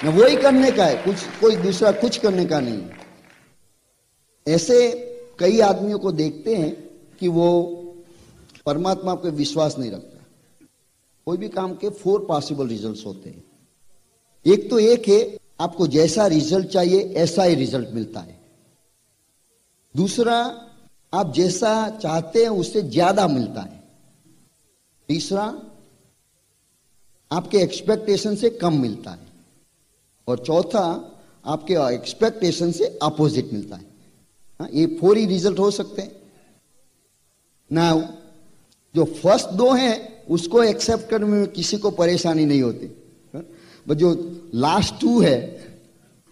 ना वही करने का है, कुछ कोई दूसरा कुछ करने का नहीं है. ऐसे कई आदमियों को देखते हैं कि वो परमात्मा पे विश्वास नहीं रखता. कोई भी काम के 4 पॉसिबल रिजल्ट्स होते हैं. एक तो एक है, आपको जैसा रिजल्ट चाहिए ऐसा ही रिजल्ट मिलता है. दूसरा, आप जैसा चाहते हैं उससे ज्यादा मिलता है. तीसरा, आपके एक्सपेक्टेशन से कम मिलता है. और चौथा, आपके एक्सपेक्टेशन से अपोजिट मिलता है. ये 4 ही रिजल्ट हो सकते हैं. नाउ जो फर्स्ट 2 हैं उसको एक्सेप्ट करने में किसी को परेशानी नहीं होती, बट जो लास्ट 2 है,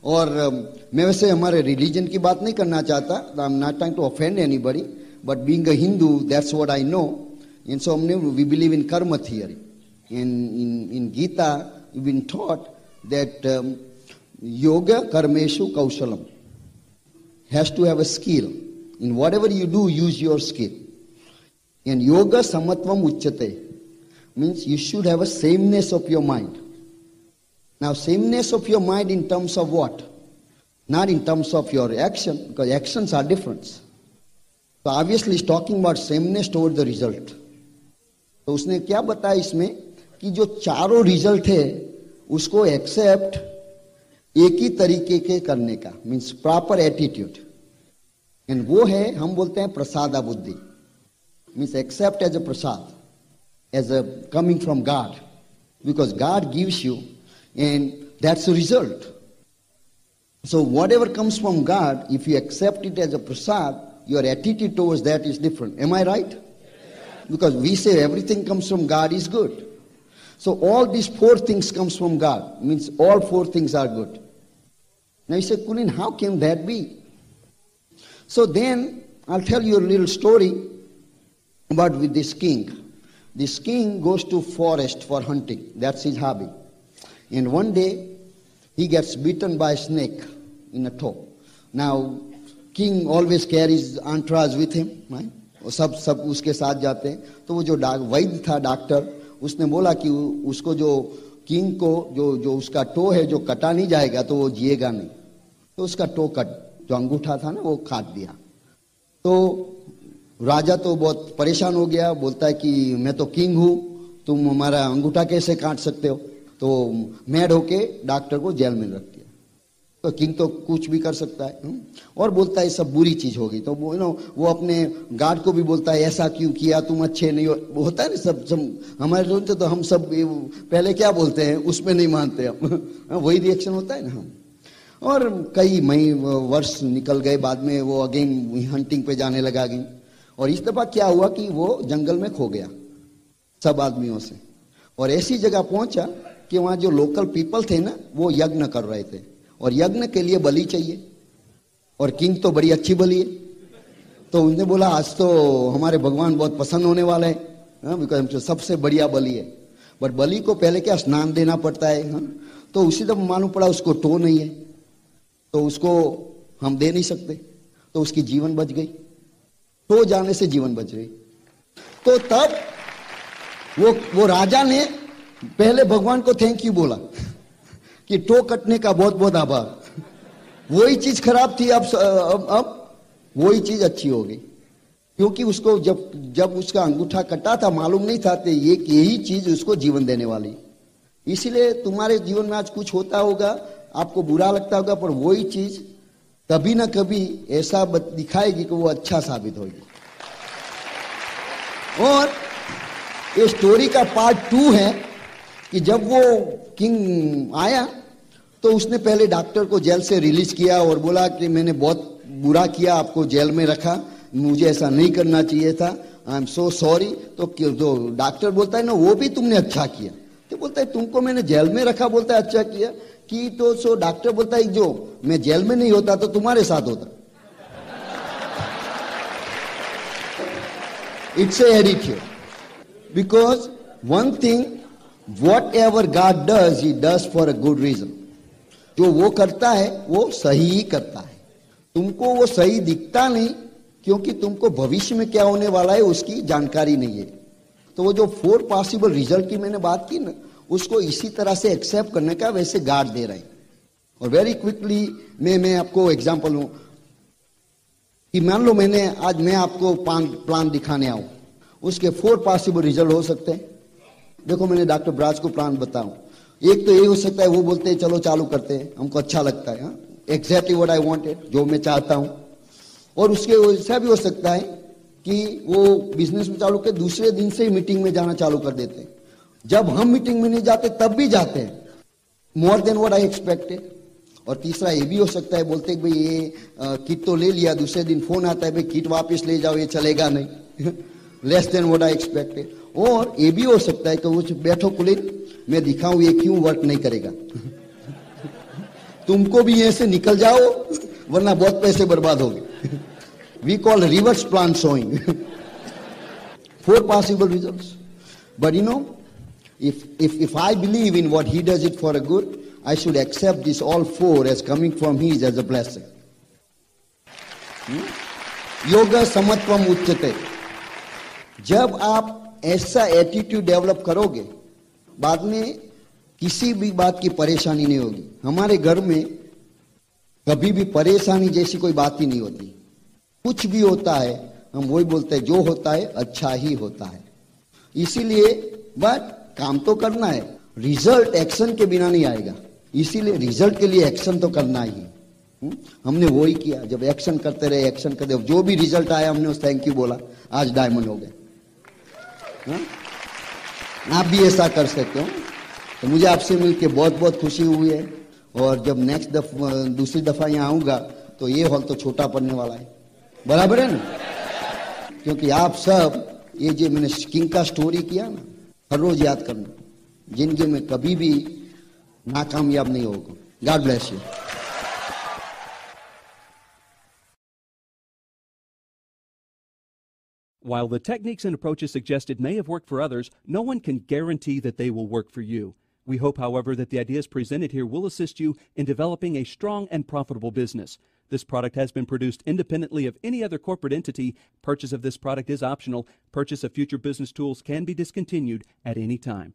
और मैं वैसे हमारे रिलीजन की बात नहीं करना चाहता, I am not trying to offend anybody, but being a Hindu that's what I know. And so हमने we believe in karma theory. In Gita we been taught that yoga karmeshu kaushalam, has to have a skill. In whatever you do, use your skill. And yoga samatvam uchyate, means you should have a sameness of your mind. Now sameness of your mind in terms of what? Not in terms of your action, because actions are different. So obviously he's talking about sameness toward the result. तो उसने क्या बताया इसमें कि जो चारों result है उसको एक्सेप्ट एक ही तरीके के करने का, मीन्स प्रॉपर एटीट्यूड. एंड वो है, हम बोलते हैं प्रसादा बुद्धि, means accept as a prasad, as a coming from God, because God gives you and that's a result. So whatever comes from God, if you accept it as a prasad, your attitude towards that is different. Am I right? Because we say everything comes from God is good. So all these 4 things comes from God, means all 4 things are good. Now you say, Kulin, how can that be? So then I'll tell you a little story about with this king. This king goes to forest for hunting. That's his hobby. And one day he gets bitten by a snake in a toe. Now king always carries entourage with him, right? सब उसके साथ जाते हैं. तो वो जो वैद्य था, doctor, उसने बोला कि उसको जो किंग को जो उसका टो है जो कटा नहीं जाएगा तो वो जिएगा नहीं. तो उसका टो जो अंगूठा था ना वो काट दिया. तो राजा तो बहुत परेशान हो गया, बोलता है कि मैं तो किंग हूं, तुम हमारा अंगूठा कैसे काट सकते हो. तो मैड होके डॉक्टर को जेल में रख दिया. तो किंग तो कुछ भी कर सकता है, और बोलता है सब बुरी चीज होगी. तो वो अपने गार्ड को भी बोलता है ऐसा क्यों किया, तुम अच्छे नहीं हो. होता है ना सब हमारे लोग, तो हम सब पहले क्या बोलते हैं उसमें नहीं मानते हम. वही रिएक्शन होता है ना हम. और कई वर्ष निकल गए, बाद में वो अगेन हंटिंग पे जाने लगा गई. और इस दफा क्या हुआ कि वो जंगल में खो गया सब आदमियों से, और ऐसी जगह पहुंचा कि वहां जो लोकल पीपल थे ना वो यज्ञ कर रहे थे, और यज्ञ के लिए बलि चाहिए, और किंग तो बड़ी अच्छी बलि है. तो उन्होंने बोला आज तो हमारे भगवान बहुत पसंद होने वाले हैं, बिकॉज हमसे सबसे बढ़िया बलि है. बट बलि को पहले क्या स्नान देना पड़ता है, तो उसी दफा मालूम पड़ा उसको टो नहीं है, तो उसको हम दे नहीं सकते. तो उसकी जीवन बच गई, टो जाने से जीवन बच गई. तो तब वो राजा ने पहले भगवान को थैंक यू बोला कि टो कटने का बहुत बहुत आभार. वही चीज खराब थी, अब वही चीज अच्छी हो गई, क्योंकि उसको जब उसका अंगूठा कटा था मालूम नहीं था कि यही चीज उसको जीवन देने वाली. इसीलिए तुम्हारे जीवन में आज कुछ होता होगा, आपको बुरा लगता होगा, पर वही चीज कभी ना कभी ऐसा दिखाएगी कि वो अच्छा साबित होगी. और ये स्टोरी का पार्ट 2 है कि जब वो किंग आया तो उसने पहले डॉक्टर को जेल से रिलीज किया और बोला कि मैंने बहुत बुरा किया, आपको जेल में रखा, मुझे ऐसा नहीं करना चाहिए था, आई एम सो सॉरी. तो डॉक्टर बोलता है ना वो भी तुमने अच्छा किया. तो बोलता है तुमको मैंने जेल में रखा, बोलता है अच्छा किया कि. तो सो डॉक्टर बोलता है जो मैं जेल में नहीं होता तो तुम्हारे साथ होता. It's a attitude, because one thing, whatever God does, He does for a good reason. जो वो करता है वो सही ही करता है। तुमको वो सही दिखता नहीं, क्योंकि तुमको भविष्य में क्या होने वाला है उसकी जानकारी नहीं है। तो वो जो 4 पॉसिबल रिजल्ट की मैंने बात की ना, उसको इसी तरह से एक्सेप्ट करने का वैसे गार्ड दे रहे हैं। और वेरी क्विकली मैं आपको एग्जांपल हूं कि मान लो आज मैं आपको प्लान दिखाने आऊं, उसके 4 पॉसिबल रिजल्ट हो सकते हैं। देखो मैंने डॉक्टर ब्राज को प्लान बताऊं, एक तो ये हो सकता है वो बोलते हैं चलो चालू करते हैं, हमको अच्छा लगता है, एग्जैक्टली व्हाट आई वांटेड, जो मैं चाहता हूं। और उसके ऐसा भी हो सकता है कि वो बिजनेस में चालू के दूसरे दिन से ही मीटिंग में जाना चालू कर देते हैं। जब हम मीटिंग में नहीं जाते तब भी जाते हैं, more than what I expected. और तीसरा ये भी हो सकता है, बोलते हैं भाई ये किट तो ले लिया, दूसरे दिन फोन आता है भाई किट वापस ले जाओ, ये चलेगा नहीं, less than what I expected. और ये भी हो सकता है कि वो बैठो कुलीन, मैं दिखाऊं ये क्यों वर्क नहीं करेगा, तुमको भी यहां से निकल जाओ वरना बहुत पैसे बर्बाद हो गए। We call reverse plan showing. 4 possible results, but you know, if I believe in what he does it for a good, I should accept this all 4 as coming from his as a blessing. योगा समत्वम उच्यते। जब आप ऐसा attitude develop करोगे, बाद में किसी भी बात की परेशानी नहीं होगी। हमारे घर में कभी भी परेशानी जैसी कोई बात ही नहीं होती। कुछ भी होता है हम वही बोलते हैं, जो होता है अच्छा ही होता है। इसीलिए बट काम तो करना है, रिजल्ट एक्शन के बिना नहीं आएगा, इसीलिए रिजल्ट के लिए एक्शन तो करना ही है। हमने वही किया, जब एक्शन करते रहे, जो भी रिजल्ट आया हमने उस थैंक यू बोला, आज डायमंड हो गए। आप भी ऐसा कर सकते हो। तो मुझे आपसे मिलकर बहुत बहुत खुशी हुई है, और जब दूसरी दफा यहाँ आऊंगा तो ये हॉल तो छोटा पड़ने वाला है, बराबर है ना? क्योंकि आप सब ये जो मैंने किंग का स्टोरी किया ना, हर रोज याद करना, जिंदगी में कभी भी नाकामयाब नहीं होगा। God bless you. While the techniques and approaches suggested may have worked for others, no one can guarantee that they will work for you. We hope, however, that the ideas presented here will assist you in developing a strong and profitable business. This product has been produced independently of any other corporate entity. Purchase of this product is optional. Purchase of future business tools can be discontinued at any time.